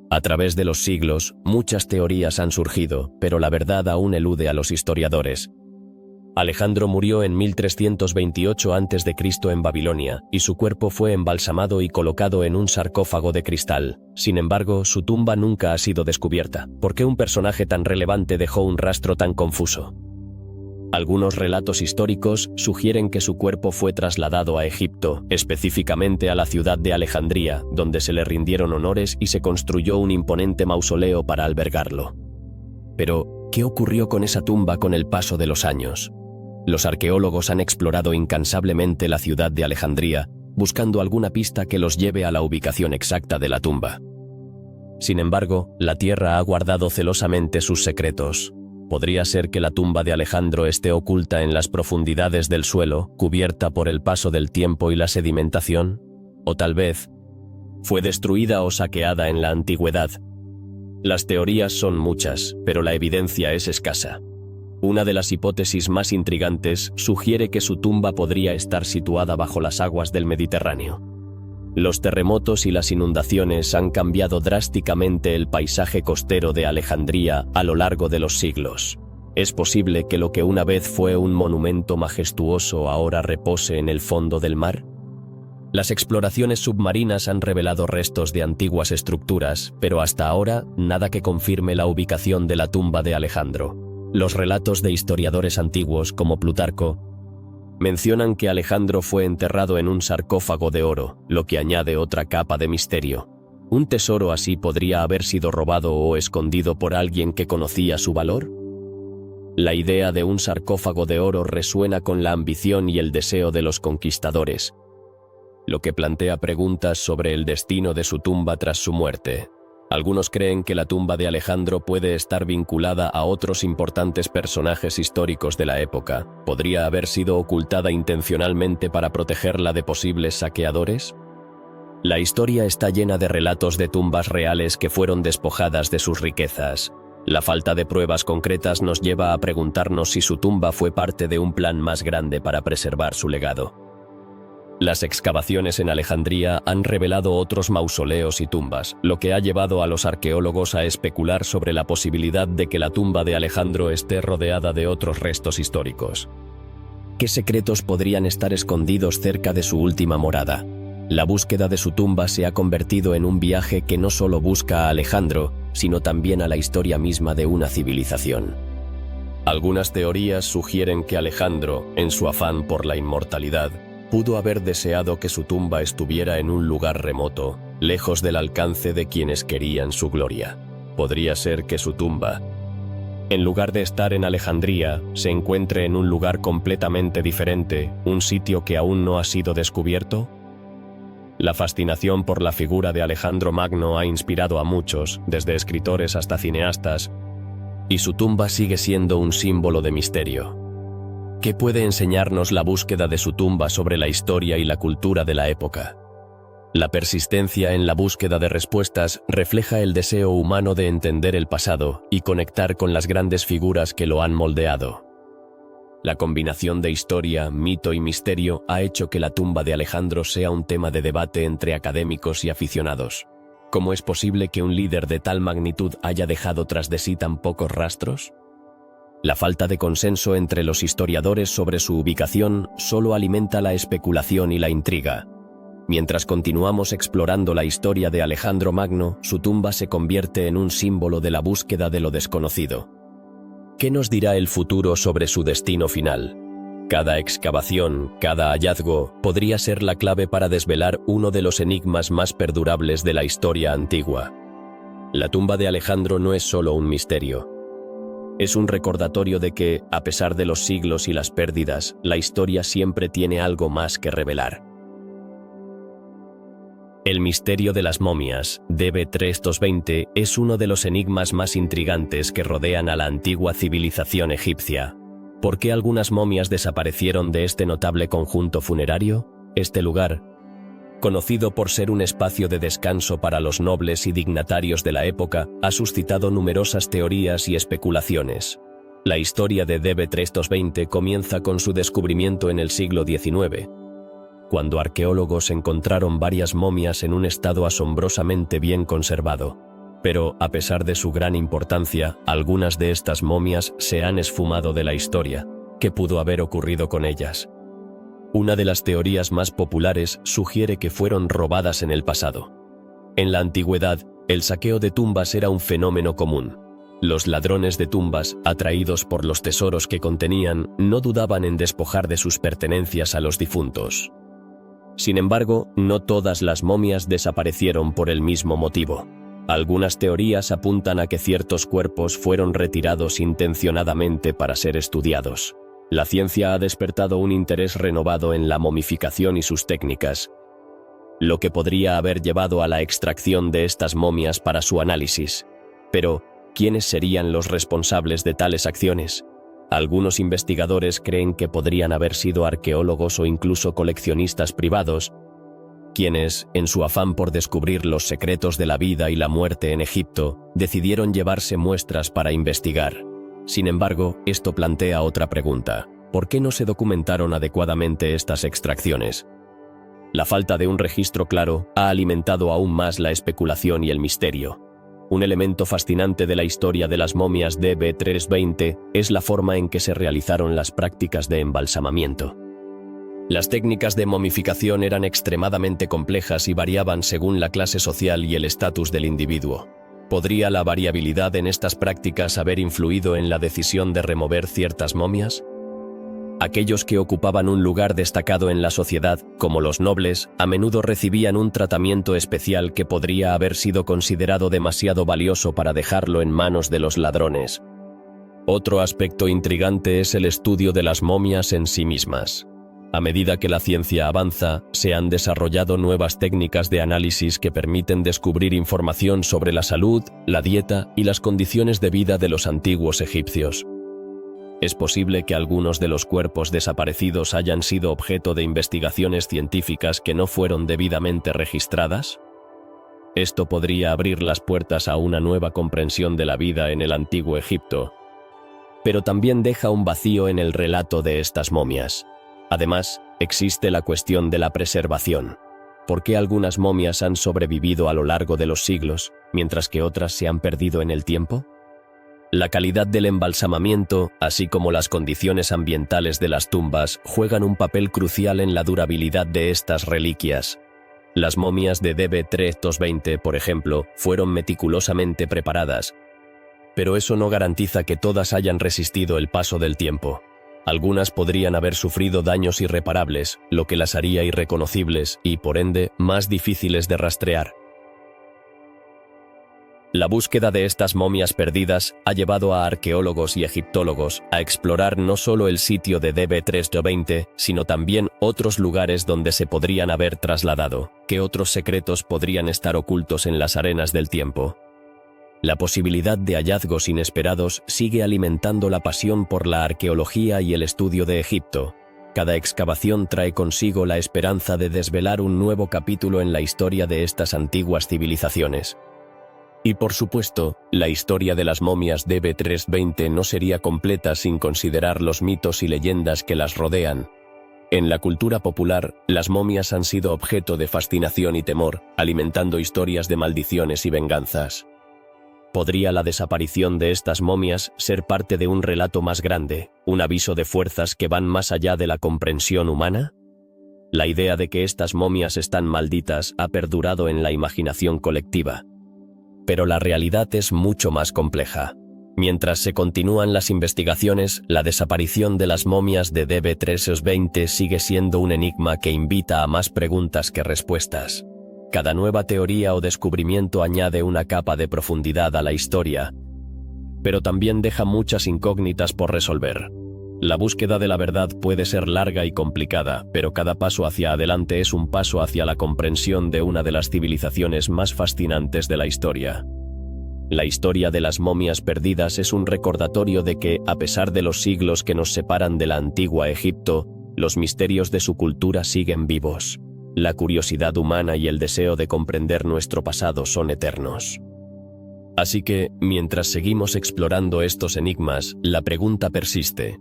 A través de los siglos, muchas teorías han surgido, pero la verdad aún elude a los historiadores. Alejandro murió en 1328 a.C. en Babilonia, y su cuerpo fue embalsamado y colocado en un sarcófago de cristal. Sin embargo, su tumba nunca ha sido descubierta. ¿Por qué un personaje tan relevante dejó un rastro tan confuso? Algunos relatos históricos sugieren que su cuerpo fue trasladado a Egipto, específicamente a la ciudad de Alejandría, donde se le rindieron honores y se construyó un imponente mausoleo para albergarlo. Pero, ¿qué ocurrió con esa tumba con el paso de los años? Los arqueólogos han explorado incansablemente la ciudad de Alejandría, buscando alguna pista que los lleve a la ubicación exacta de la tumba. Sin embargo, la tierra ha guardado celosamente sus secretos. ¿Podría ser que la tumba de Alejandro esté oculta en las profundidades del suelo, cubierta por el paso del tiempo y la sedimentación? ¿O tal vez fue destruida o saqueada en la antigüedad? Las teorías son muchas, pero la evidencia es escasa. Una de las hipótesis más intrigantes sugiere que su tumba podría estar situada bajo las aguas del Mediterráneo. Los terremotos y las inundaciones han cambiado drásticamente el paisaje costero de Alejandría a lo largo de los siglos. ¿Es posible que lo que una vez fue un monumento majestuoso ahora repose en el fondo del mar? Las exploraciones submarinas han revelado restos de antiguas estructuras, pero hasta ahora nada que confirme la ubicación de la tumba de Alejandro. Los relatos de historiadores antiguos, como Plutarco, mencionan que Alejandro fue enterrado en un sarcófago de oro, lo que añade otra capa de misterio. ¿Un tesoro así podría haber sido robado o escondido por alguien que conocía su valor? La idea de un sarcófago de oro resuena con la ambición y el deseo de los conquistadores, lo que plantea preguntas sobre el destino de su tumba tras su muerte. Algunos creen que la tumba de Alejandro puede estar vinculada a otros importantes personajes históricos de la época. ¿Podría haber sido ocultada intencionalmente para protegerla de posibles saqueadores? La historia está llena de relatos de tumbas reales que fueron despojadas de sus riquezas. La falta de pruebas concretas nos lleva a preguntarnos si su tumba fue parte de un plan más grande para preservar su legado. Las excavaciones en Alejandría han revelado otros mausoleos y tumbas, lo que ha llevado a los arqueólogos a especular sobre la posibilidad de que la tumba de Alejandro esté rodeada de otros restos históricos. ¿Qué secretos podrían estar escondidos cerca de su última morada? La búsqueda de su tumba se ha convertido en un viaje que no solo busca a Alejandro, sino también a la historia misma de una civilización. Algunas teorías sugieren que Alejandro, en su afán por la inmortalidad, pudo haber deseado que su tumba estuviera en un lugar remoto, lejos del alcance de quienes querían su gloria. Podría ser que su tumba en lugar de estar en Alejandría, se encuentre en un lugar completamente diferente, un sitio que aún no ha sido descubierto? La fascinación por la figura de Alejandro Magno ha inspirado a muchos, desde escritores hasta cineastas, y su tumba sigue siendo un símbolo de misterio. ¿Qué puede enseñarnos la búsqueda de su tumba sobre la historia y la cultura de la época? La persistencia en la búsqueda de respuestas refleja el deseo humano de entender el pasado y conectar con las grandes figuras que lo han moldeado. La combinación de historia, mito y misterio ha hecho que la tumba de Alejandro sea un tema de debate entre académicos y aficionados. ¿Cómo es posible que un líder de tal magnitud haya dejado tras de sí tan pocos rastros? La falta de consenso entre los historiadores sobre su ubicación solo alimenta la especulación y la intriga. Mientras continuamos explorando la historia de Alejandro Magno, su tumba se convierte en un símbolo de la búsqueda de lo desconocido. ¿Qué nos dirá el futuro sobre su destino final? Cada excavación, cada hallazgo, podría ser la clave para desvelar uno de los enigmas más perdurables de la historia antigua. La tumba de Alejandro no es solo un misterio. Es un recordatorio de que, a pesar de los siglos y las pérdidas, la historia siempre tiene algo más que revelar. El misterio de las momias, DB320, es uno de los enigmas más intrigantes que rodean a la antigua civilización egipcia. ¿Por qué algunas momias desaparecieron de este notable conjunto funerario? Este lugar, conocido por ser un espacio de descanso para los nobles y dignatarios de la época, ha suscitado numerosas teorías y especulaciones. La historia de DB320 comienza con su descubrimiento en el siglo XIX, cuando arqueólogos encontraron varias momias en un estado asombrosamente bien conservado. Pero, a pesar de su gran importancia, algunas de estas momias se han esfumado de la historia. ¿Qué pudo haber ocurrido con ellas? Una de las teorías más populares sugiere que fueron robadas en el pasado. En la antigüedad, el saqueo de tumbas era un fenómeno común. Los ladrones de tumbas, atraídos por los tesoros que contenían, no dudaban en despojar de sus pertenencias a los difuntos. Sin embargo, no todas las momias desaparecieron por el mismo motivo. Algunas teorías apuntan a que ciertos cuerpos fueron retirados intencionadamente para ser estudiados. La ciencia ha despertado un interés renovado en la momificación y sus técnicas, lo que podría haber llevado a la extracción de estas momias para su análisis. Pero, ¿quiénes serían los responsables de tales acciones? Algunos investigadores creen que podrían haber sido arqueólogos o incluso coleccionistas privados, quienes, en su afán por descubrir los secretos de la vida y la muerte en Egipto, decidieron llevarse muestras para investigar. Sin embargo, esto plantea otra pregunta: ¿por qué no se documentaron adecuadamente estas extracciones? La falta de un registro claro ha alimentado aún más la especulación y el misterio. Un elemento fascinante de la historia de las momias DB320 es la forma en que se realizaron las prácticas de embalsamamiento. Las técnicas de momificación eran extremadamente complejas y variaban según la clase social y el estatus del individuo. ¿Podría la variabilidad en estas prácticas haber influido en la decisión de remover ciertas momias? Aquellos que ocupaban un lugar destacado en la sociedad, como los nobles, a menudo recibían un tratamiento especial que podría haber sido considerado demasiado valioso para dejarlo en manos de los ladrones. Otro aspecto intrigante es el estudio de las momias en sí mismas. A medida que la ciencia avanza, se han desarrollado nuevas técnicas de análisis que permiten descubrir información sobre la salud, la dieta y las condiciones de vida de los antiguos egipcios. ¿Es posible que algunos de los cuerpos desaparecidos hayan sido objeto de investigaciones científicas que no fueron debidamente registradas? Esto podría abrir las puertas a una nueva comprensión de la vida en el antiguo Egipto, pero también deja un vacío en el relato de estas momias. Además, existe la cuestión de la preservación. ¿Por qué algunas momias han sobrevivido a lo largo de los siglos, mientras que otras se han perdido en el tiempo? La calidad del embalsamamiento, así como las condiciones ambientales de las tumbas, juegan un papel crucial en la durabilidad de estas reliquias. Las momias de DB320, por ejemplo, fueron meticulosamente preparadas, pero eso no garantiza que todas hayan resistido el paso del tiempo. Algunas podrían haber sufrido daños irreparables, lo que las haría irreconocibles y, por ende, más difíciles de rastrear. La búsqueda de estas momias perdidas ha llevado a arqueólogos y egiptólogos a explorar no solo el sitio de DB320, sino también otros lugares donde se podrían haber trasladado. ¿Qué otros secretos podrían estar ocultos en las arenas del tiempo? La posibilidad de hallazgos inesperados sigue alimentando la pasión por la arqueología y el estudio de Egipto. Cada excavación trae consigo la esperanza de desvelar un nuevo capítulo en la historia de estas antiguas civilizaciones. Y por supuesto, la historia de las momias DB320 no sería completa sin considerar los mitos y leyendas que las rodean. En la cultura popular, las momias han sido objeto de fascinación y temor, alimentando historias de maldiciones y venganzas. ¿Podría la desaparición de estas momias ser parte de un relato más grande, un aviso de fuerzas que van más allá de la comprensión humana? La idea de que estas momias están malditas ha perdurado en la imaginación colectiva. Pero la realidad es mucho más compleja. Mientras se continúan las investigaciones, la desaparición de las momias de DB320 sigue siendo un enigma que invita a más preguntas que respuestas. Cada nueva teoría o descubrimiento añade una capa de profundidad a la historia, pero también deja muchas incógnitas por resolver. La búsqueda de la verdad puede ser larga y complicada, pero cada paso hacia adelante es un paso hacia la comprensión de una de las civilizaciones más fascinantes de la historia. La historia de las momias perdidas es un recordatorio de que, a pesar de los siglos que nos separan de la antigua Egipto, los misterios de su cultura siguen vivos. La curiosidad humana y el deseo de comprender nuestro pasado son eternos. Así que, mientras seguimos explorando estos enigmas, la pregunta persiste.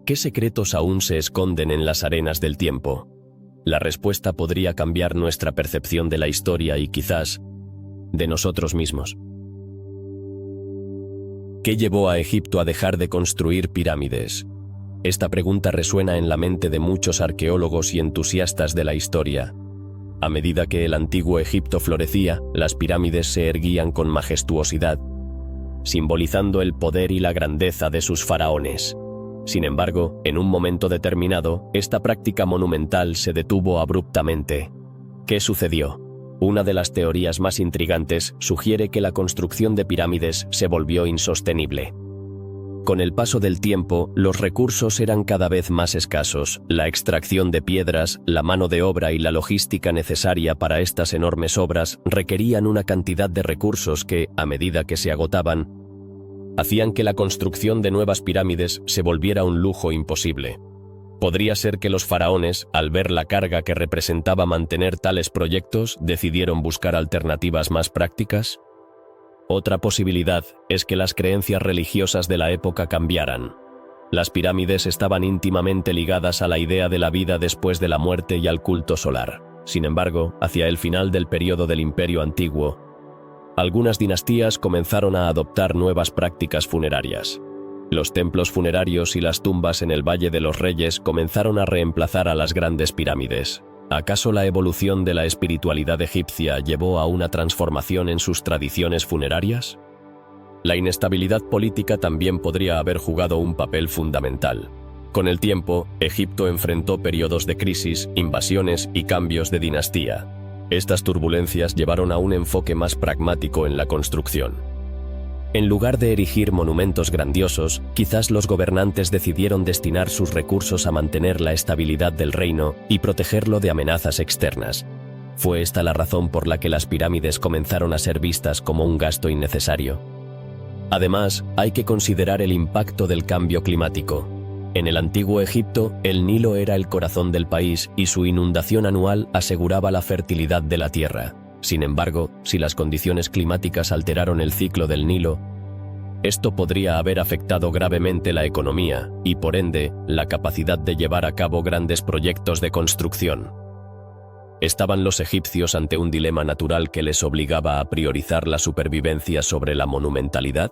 ¿Qué secretos aún se esconden en las arenas del tiempo? La respuesta podría cambiar nuestra percepción de la historia y quizás de nosotros mismos. ¿Qué llevó a Egipto a dejar de construir pirámides? Esta pregunta resuena en la mente de muchos arqueólogos y entusiastas de la historia. A medida que el antiguo Egipto florecía, las pirámides se erguían con majestuosidad, simbolizando el poder y la grandeza de sus faraones. Sin embargo, en un momento determinado, esta práctica monumental se detuvo abruptamente. ¿Qué sucedió? Una de las teorías más intrigantes sugiere que la construcción de pirámides se volvió insostenible. Con el paso del tiempo, los recursos eran cada vez más escasos. La extracción de piedras, la mano de obra y la logística necesaria para estas enormes obras requerían una cantidad de recursos que, a medida que se agotaban, hacían que la construcción de nuevas pirámides se volviera un lujo imposible. ¿Podría ser que los faraones, al ver la carga que representaba mantener tales proyectos, decidieron buscar alternativas más prácticas? Otra posibilidad es que las creencias religiosas de la época cambiaran. Las pirámides estaban íntimamente ligadas a la idea de la vida después de la muerte y al culto solar. Sin embargo, hacia el final del período del Imperio Antiguo, algunas dinastías comenzaron a adoptar nuevas prácticas funerarias. Los templos funerarios y las tumbas en el Valle de los Reyes comenzaron a reemplazar a las grandes pirámides. ¿Acaso la evolución de la espiritualidad egipcia llevó a una transformación en sus tradiciones funerarias? La inestabilidad política también podría haber jugado un papel fundamental. Con el tiempo, Egipto enfrentó periodos de crisis, invasiones y cambios de dinastía. Estas turbulencias llevaron a un enfoque más pragmático en la construcción. En lugar de erigir monumentos grandiosos, quizás los gobernantes decidieron destinar sus recursos a mantener la estabilidad del reino y protegerlo de amenazas externas. ¿Fue esta la razón por la que las pirámides comenzaron a ser vistas como un gasto innecesario? Además, hay que considerar el impacto del cambio climático. En el antiguo Egipto, el Nilo era el corazón del país y su inundación anual aseguraba la fertilidad de la tierra. Sin embargo, si las condiciones climáticas alteraron el ciclo del Nilo, esto podría haber afectado gravemente la economía y, por ende, la capacidad de llevar a cabo grandes proyectos de construcción. ¿Estaban los egipcios ante un dilema natural que les obligaba a priorizar la supervivencia sobre la monumentalidad?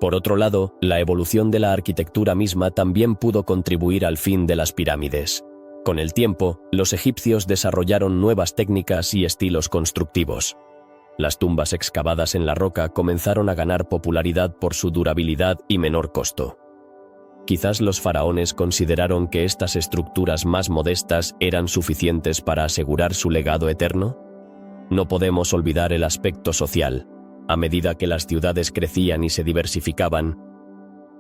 Por otro lado, la evolución de la arquitectura misma también pudo contribuir al fin de las pirámides. Con el tiempo, los egipcios desarrollaron nuevas técnicas y estilos constructivos. Las tumbas excavadas en la roca comenzaron a ganar popularidad por su durabilidad y menor costo. Quizás los faraones consideraron que estas estructuras más modestas eran suficientes para asegurar su legado eterno. No podemos olvidar el aspecto social. A medida que las ciudades crecían y se diversificaban,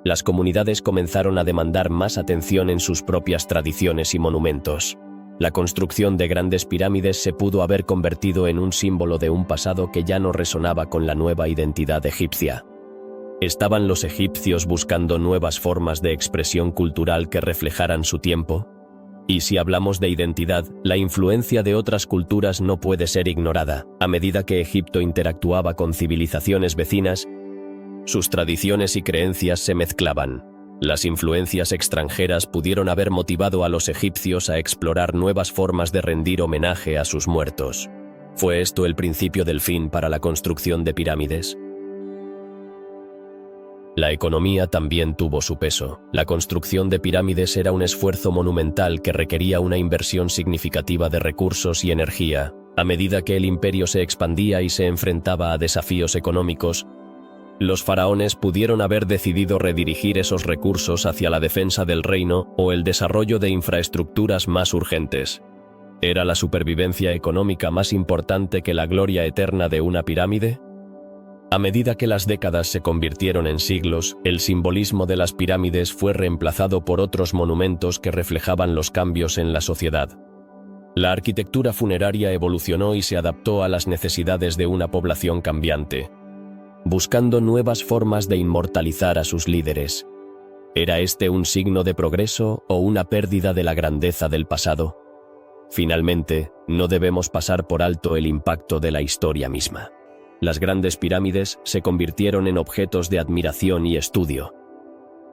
las comunidades comenzaron a demandar más atención en sus propias tradiciones y monumentos. La construcción de grandes pirámides se pudo haber convertido en un símbolo de un pasado que ya no resonaba con la nueva identidad egipcia. ¿Estaban los egipcios buscando nuevas formas de expresión cultural que reflejaran su tiempo? Y si hablamos de identidad, la influencia de otras culturas no puede ser ignorada. A medida que Egipto interactuaba con civilizaciones vecinas, sus tradiciones y creencias se mezclaban. Las influencias extranjeras pudieron haber motivado a los egipcios a explorar nuevas formas de rendir homenaje a sus muertos. ¿Fue esto el principio del fin para la construcción de pirámides? La economía también tuvo su peso. La construcción de pirámides era un esfuerzo monumental que requería una inversión significativa de recursos y energía. A medida que el imperio se expandía y se enfrentaba a desafíos económicos, los faraones pudieron haber decidido redirigir esos recursos hacia la defensa del reino o el desarrollo de infraestructuras más urgentes. ¿Era la supervivencia económica más importante que la gloria eterna de una pirámide? A medida que las décadas se convirtieron en siglos, el simbolismo de las pirámides fue reemplazado por otros monumentos que reflejaban los cambios en la sociedad. La arquitectura funeraria evolucionó y se adaptó a las necesidades de una población cambiante, buscando nuevas formas de inmortalizar a sus líderes. ¿Era este un signo de progreso o una pérdida de la grandeza del pasado? Finalmente, no debemos pasar por alto el impacto de la historia misma. Las grandes pirámides se convirtieron en objetos de admiración y estudio,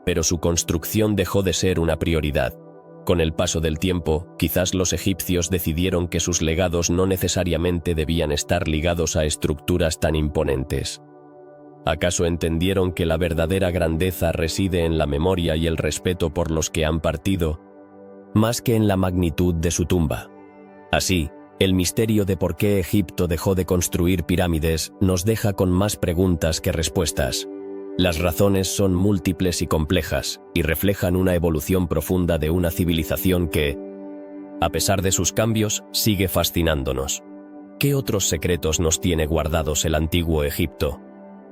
pero su construcción dejó de ser una prioridad. Con el paso del tiempo, quizás los egipcios decidieron que sus legados no necesariamente debían estar ligados a estructuras tan imponentes. ¿Acaso entendieron que la verdadera grandeza reside en la memoria y el respeto por los que han partido, más que en la magnitud de su tumba? Así, el misterio de por qué Egipto dejó de construir pirámides nos deja con más preguntas que respuestas. Las razones son múltiples y complejas, y reflejan una evolución profunda de una civilización que, a pesar de sus cambios, sigue fascinándonos. ¿Qué otros secretos nos tiene guardados el antiguo Egipto?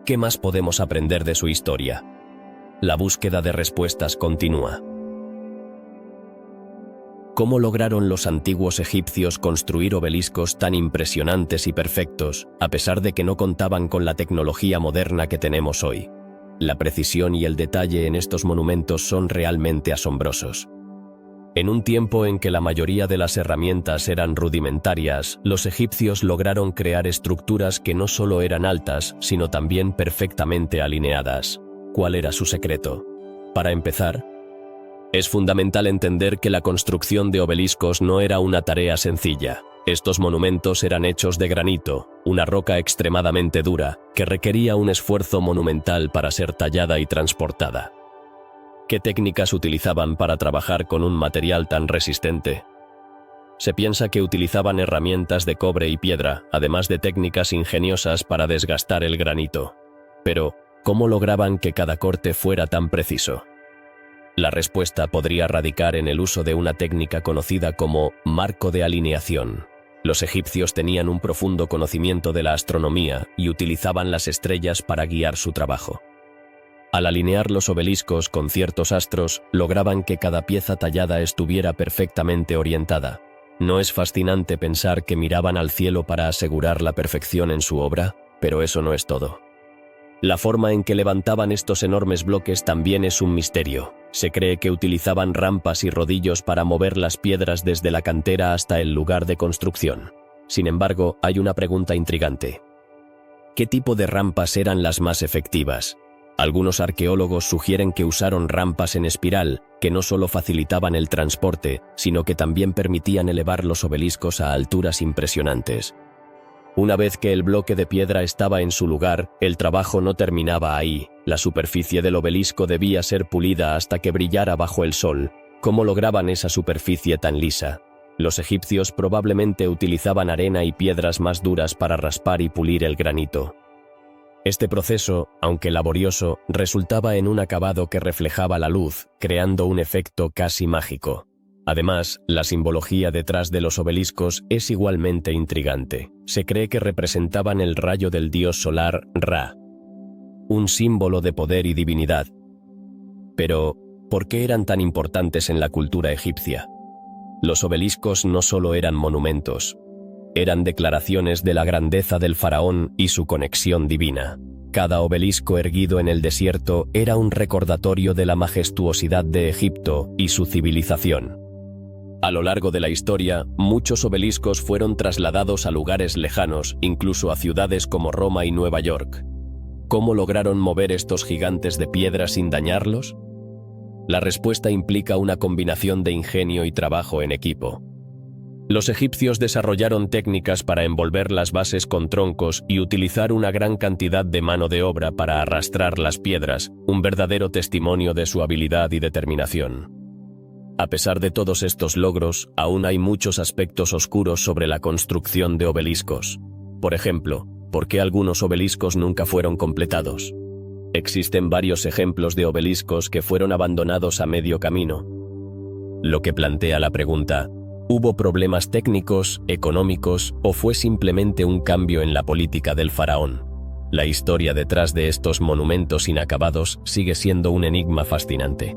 ¿Qué más podemos aprender de su historia? La búsqueda de respuestas continúa. ¿Cómo lograron los antiguos egipcios construir obeliscos tan impresionantes y perfectos, a pesar de que no contaban con la tecnología moderna que tenemos hoy? La precisión y el detalle en estos monumentos son realmente asombrosos. En un tiempo en que la mayoría de las herramientas eran rudimentarias, los egipcios lograron crear estructuras que no solo eran altas, sino también perfectamente alineadas. ¿Cuál era su secreto? Para empezar, es fundamental entender que la construcción de obeliscos no era una tarea sencilla. Estos monumentos eran hechos de granito, una roca extremadamente dura, que requería un esfuerzo monumental para ser tallada y transportada. ¿Qué técnicas utilizaban para trabajar con un material tan resistente? Se piensa que utilizaban herramientas de cobre y piedra, además de técnicas ingeniosas para desgastar el granito. Pero, ¿cómo lograban que cada corte fuera tan preciso? La respuesta podría radicar en el uso de una técnica conocida como marco de alineación. Los egipcios tenían un profundo conocimiento de la astronomía y utilizaban las estrellas para guiar su trabajo. Al alinear los obeliscos con ciertos astros, lograban que cada pieza tallada estuviera perfectamente orientada. ¿No es fascinante pensar que miraban al cielo para asegurar la perfección en su obra? Pero eso no es todo. La forma en que levantaban estos enormes bloques también es un misterio. Se cree que utilizaban rampas y rodillos para mover las piedras desde la cantera hasta el lugar de construcción. Sin embargo, hay una pregunta intrigante. ¿Qué tipo de rampas eran las más efectivas? Algunos arqueólogos sugieren que usaron rampas en espiral, que no solo facilitaban el transporte, sino que también permitían elevar los obeliscos a alturas impresionantes. Una vez que el bloque de piedra estaba en su lugar, el trabajo no terminaba ahí. La superficie del obelisco debía ser pulida hasta que brillara bajo el sol. ¿Cómo lograban esa superficie tan lisa? Los egipcios probablemente utilizaban arena y piedras más duras para raspar y pulir el granito. Este proceso, aunque laborioso, resultaba en un acabado que reflejaba la luz, creando un efecto casi mágico. Además, la simbología detrás de los obeliscos es igualmente intrigante. Se cree que representaban el rayo del dios solar Ra, un símbolo de poder y divinidad. Pero, ¿por qué eran tan importantes en la cultura egipcia? Los obeliscos no solo eran monumentos, eran declaraciones de la grandeza del faraón y su conexión divina. Cada obelisco erguido en el desierto era un recordatorio de la majestuosidad de Egipto y su civilización. A lo largo de la historia, muchos obeliscos fueron trasladados a lugares lejanos, incluso a ciudades como Roma y Nueva York. ¿Cómo lograron mover estos gigantes de piedra sin dañarlos? La respuesta implica una combinación de ingenio y trabajo en equipo. Los egipcios desarrollaron técnicas para envolver las bases con troncos y utilizar una gran cantidad de mano de obra para arrastrar las piedras, un verdadero testimonio de su habilidad y determinación. A pesar de todos estos logros, aún hay muchos aspectos oscuros sobre la construcción de obeliscos. Por ejemplo, ¿por qué algunos obeliscos nunca fueron completados? Existen varios ejemplos de obeliscos que fueron abandonados a medio camino. Lo que plantea la pregunta: ¿hubo problemas técnicos, económicos o fue simplemente un cambio en la política del faraón? La historia detrás de estos monumentos inacabados sigue siendo un enigma fascinante.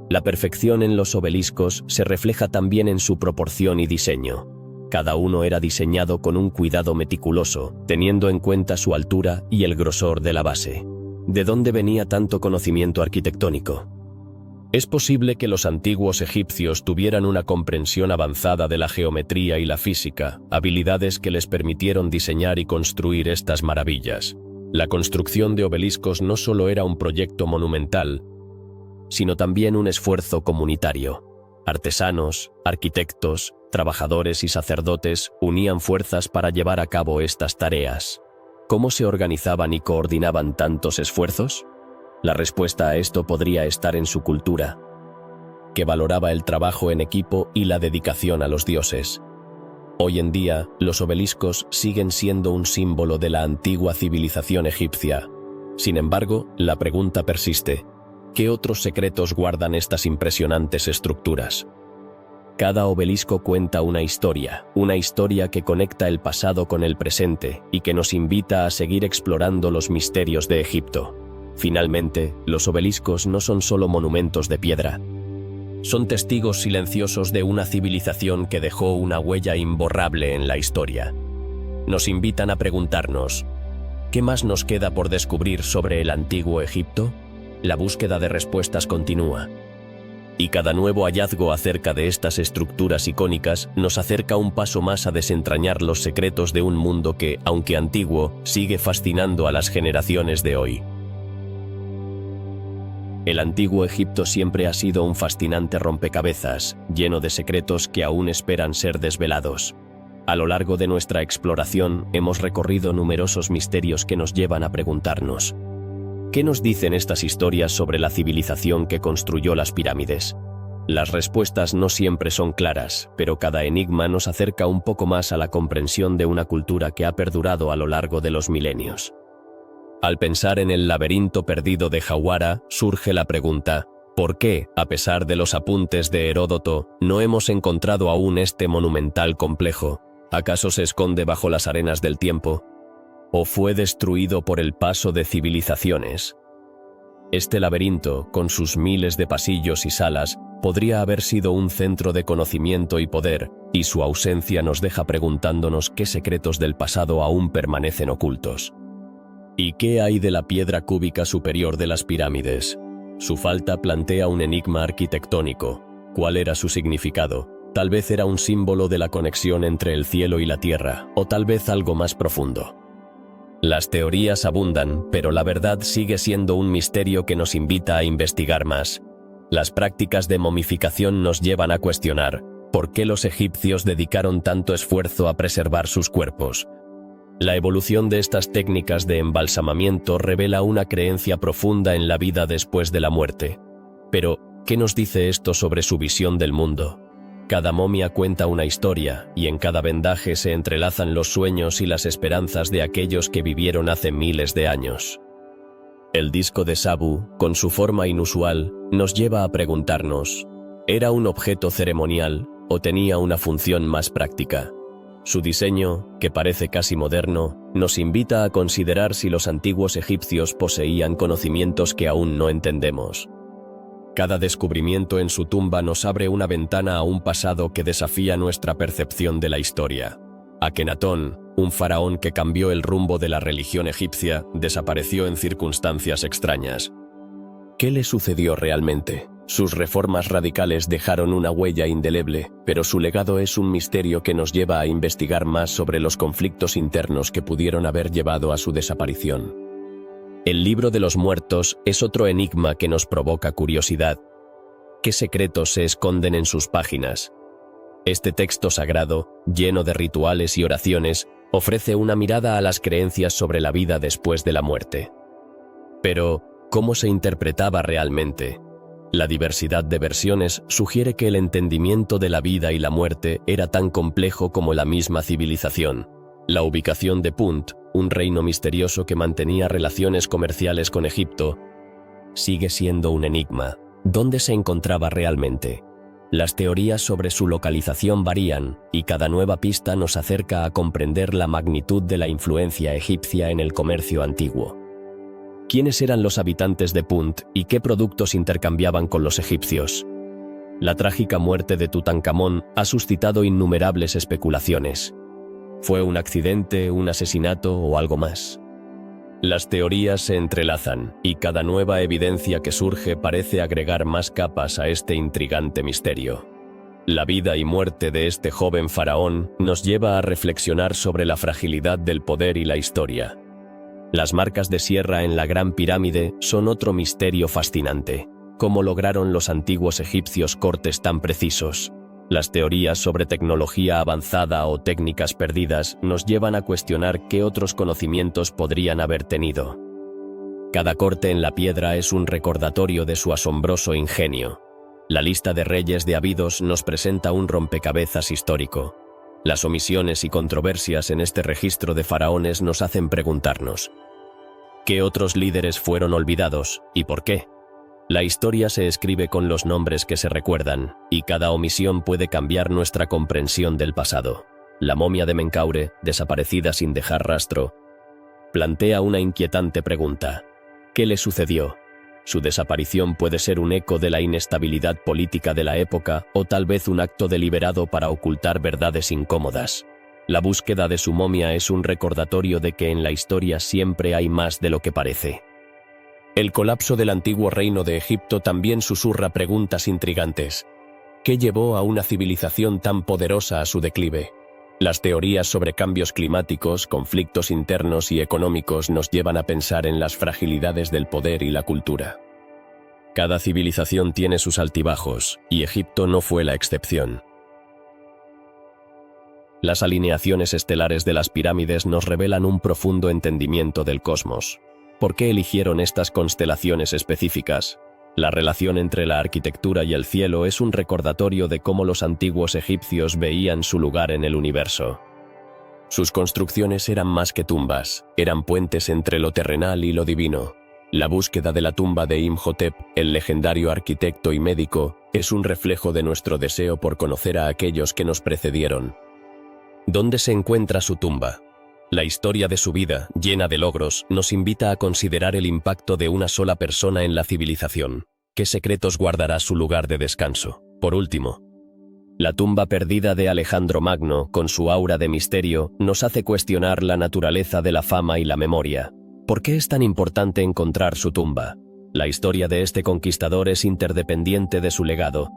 La perfección en los obeliscos se refleja también en su proporción y diseño. Cada uno era diseñado con un cuidado meticuloso, teniendo en cuenta su altura y el grosor de la base. ¿De dónde venía tanto conocimiento arquitectónico? Es posible que los antiguos egipcios tuvieran una comprensión avanzada de la geometría y la física, habilidades que les permitieron diseñar y construir estas maravillas. La construcción de obeliscos no solo era un proyecto monumental, sino también un esfuerzo comunitario. Artesanos, arquitectos, trabajadores y sacerdotes unían fuerzas para llevar a cabo estas tareas. ¿Cómo se organizaban y coordinaban tantos esfuerzos? La respuesta a esto podría estar en su cultura, que valoraba el trabajo en equipo y la dedicación a los dioses. Hoy en día, los obeliscos siguen siendo un símbolo de la antigua civilización egipcia. Sin embargo, la pregunta persiste: ¿qué otros secretos guardan estas impresionantes estructuras? Cada obelisco cuenta una historia que conecta el pasado con el presente y que nos invita a seguir explorando los misterios de Egipto. Finalmente, los obeliscos no son solo monumentos de piedra. Son testigos silenciosos de una civilización que dejó una huella imborrable en la historia. Nos invitan a preguntarnos: ¿qué más nos queda por descubrir sobre el antiguo Egipto? La búsqueda de respuestas continúa. Y cada nuevo hallazgo acerca de estas estructuras icónicas nos acerca un paso más a desentrañar los secretos de un mundo que, aunque antiguo, sigue fascinando a las generaciones de hoy. El antiguo Egipto siempre ha sido un fascinante rompecabezas, lleno de secretos que aún esperan ser desvelados. A lo largo de nuestra exploración, hemos recorrido numerosos misterios que nos llevan a preguntarnos: ¿qué nos dicen estas historias sobre la civilización que construyó las pirámides? Las respuestas no siempre son claras, pero cada enigma nos acerca un poco más a la comprensión de una cultura que ha perdurado a lo largo de los milenios. Al pensar en el laberinto perdido de Hawara, surge la pregunta: ¿por qué, a pesar de los apuntes de Heródoto, no hemos encontrado aún este monumental complejo? ¿Acaso se esconde bajo las arenas del tiempo? ¿O fue destruido por el paso de civilizaciones? Este laberinto, con sus miles de pasillos y salas, podría haber sido un centro de conocimiento y poder, y su ausencia nos deja preguntándonos qué secretos del pasado aún permanecen ocultos. ¿Y qué hay de la piedra cúbica superior de las pirámides? Su falta plantea un enigma arquitectónico. ¿Cuál era su significado? Tal vez era un símbolo de la conexión entre el cielo y la tierra, o tal vez algo más profundo. Las teorías abundan, pero la verdad sigue siendo un misterio que nos invita a investigar más. Las prácticas de momificación nos llevan a cuestionar: ¿por qué los egipcios dedicaron tanto esfuerzo a preservar sus cuerpos? La evolución de estas técnicas de embalsamamiento revela una creencia profunda en la vida después de la muerte. Pero, ¿qué nos dice esto sobre su visión del mundo? Cada momia cuenta una historia, y en cada vendaje se entrelazan los sueños y las esperanzas de aquellos que vivieron hace miles de años. El disco de Sabu, con su forma inusual, nos lleva a preguntarnos, ¿era un objeto ceremonial o tenía una función más práctica? Su diseño, que parece casi moderno, nos invita a considerar si los antiguos egipcios poseían conocimientos que aún no entendemos. Cada descubrimiento en su tumba nos abre una ventana a un pasado que desafía nuestra percepción de la historia. Akenatón, un faraón que cambió el rumbo de la religión egipcia, desapareció en circunstancias extrañas. ¿Qué le sucedió realmente? Sus reformas radicales dejaron una huella indeleble, pero su legado es un misterio que nos lleva a investigar más sobre los conflictos internos que pudieron haber llevado a su desaparición. El libro de los muertos es otro enigma que nos provoca curiosidad. ¿Qué secretos se esconden en sus páginas? Este texto sagrado, lleno de rituales y oraciones, ofrece una mirada a las creencias sobre la vida después de la muerte. Pero, ¿cómo se interpretaba realmente? La diversidad de versiones sugiere que el entendimiento de la vida y la muerte era tan complejo como la misma civilización. La ubicación de Punt, un reino misterioso que mantenía relaciones comerciales con Egipto, sigue siendo un enigma. ¿Dónde se encontraba realmente? Las teorías sobre su localización varían, y cada nueva pista nos acerca a comprender la magnitud de la influencia egipcia en el comercio antiguo. ¿Quiénes eran los habitantes de Punt y qué productos intercambiaban con los egipcios? La trágica muerte de Tutankamón ha suscitado innumerables especulaciones. ¿Fue un accidente, un asesinato o algo más? Las teorías se entrelazan, y cada nueva evidencia que surge parece agregar más capas a este intrigante misterio. La vida y muerte de este joven faraón nos lleva a reflexionar sobre la fragilidad del poder y la historia. Las marcas de sierra en la Gran Pirámide son otro misterio fascinante. ¿Cómo lograron los antiguos egipcios cortes tan precisos? Las teorías sobre tecnología avanzada o técnicas perdidas nos llevan a cuestionar qué otros conocimientos podrían haber tenido. Cada corte en la piedra es un recordatorio de su asombroso ingenio. La lista de reyes de Abidos nos presenta un rompecabezas histórico. Las omisiones y controversias en este registro de faraones nos hacen preguntarnos: ¿qué otros líderes fueron olvidados y por qué? La historia se escribe con los nombres que se recuerdan, y cada omisión puede cambiar nuestra comprensión del pasado. La momia de Menkaure, desaparecida sin dejar rastro, plantea una inquietante pregunta. ¿Qué le sucedió? Su desaparición puede ser un eco de la inestabilidad política de la época o tal vez un acto deliberado para ocultar verdades incómodas. La búsqueda de su momia es un recordatorio de que en la historia siempre hay más de lo que parece. El colapso del antiguo reino de Egipto también susurra preguntas intrigantes. ¿Qué llevó a una civilización tan poderosa a su declive? Las teorías sobre cambios climáticos, conflictos internos y económicos nos llevan a pensar en las fragilidades del poder y la cultura. Cada civilización tiene sus altibajos, y Egipto no fue la excepción. Las alineaciones estelares de las pirámides nos revelan un profundo entendimiento del cosmos. ¿Por qué eligieron estas constelaciones específicas? La relación entre la arquitectura y el cielo es un recordatorio de cómo los antiguos egipcios veían su lugar en el universo. Sus construcciones eran más que tumbas, eran puentes entre lo terrenal y lo divino. La búsqueda de la tumba de Imhotep, el legendario arquitecto y médico, es un reflejo de nuestro deseo por conocer a aquellos que nos precedieron. ¿Dónde se encuentra su tumba? La historia de su vida, llena de logros, nos invita a considerar el impacto de una sola persona en la civilización. ¿Qué secretos guardará su lugar de descanso? Por último, la tumba perdida de Alejandro Magno, con su aura de misterio, nos hace cuestionar la naturaleza de la fama y la memoria. ¿Por qué es tan importante encontrar su tumba? La historia de este conquistador es interdependiente de su legado,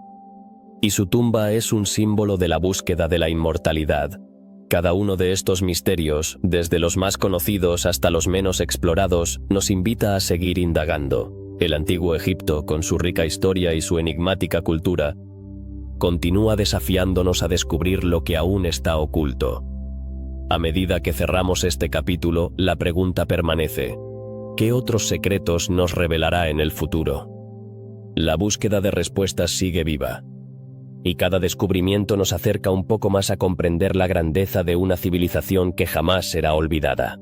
y su tumba es un símbolo de la búsqueda de la inmortalidad. Cada uno de estos misterios, desde los más conocidos hasta los menos explorados, nos invita a seguir indagando. El antiguo Egipto, con su rica historia y su enigmática cultura, continúa desafiándonos a descubrir lo que aún está oculto. A medida que cerramos este capítulo, la pregunta permanece: ¿qué otros secretos nos revelará en el futuro? La búsqueda de respuestas sigue viva, y cada descubrimiento nos acerca un poco más a comprender la grandeza de una civilización que jamás será olvidada.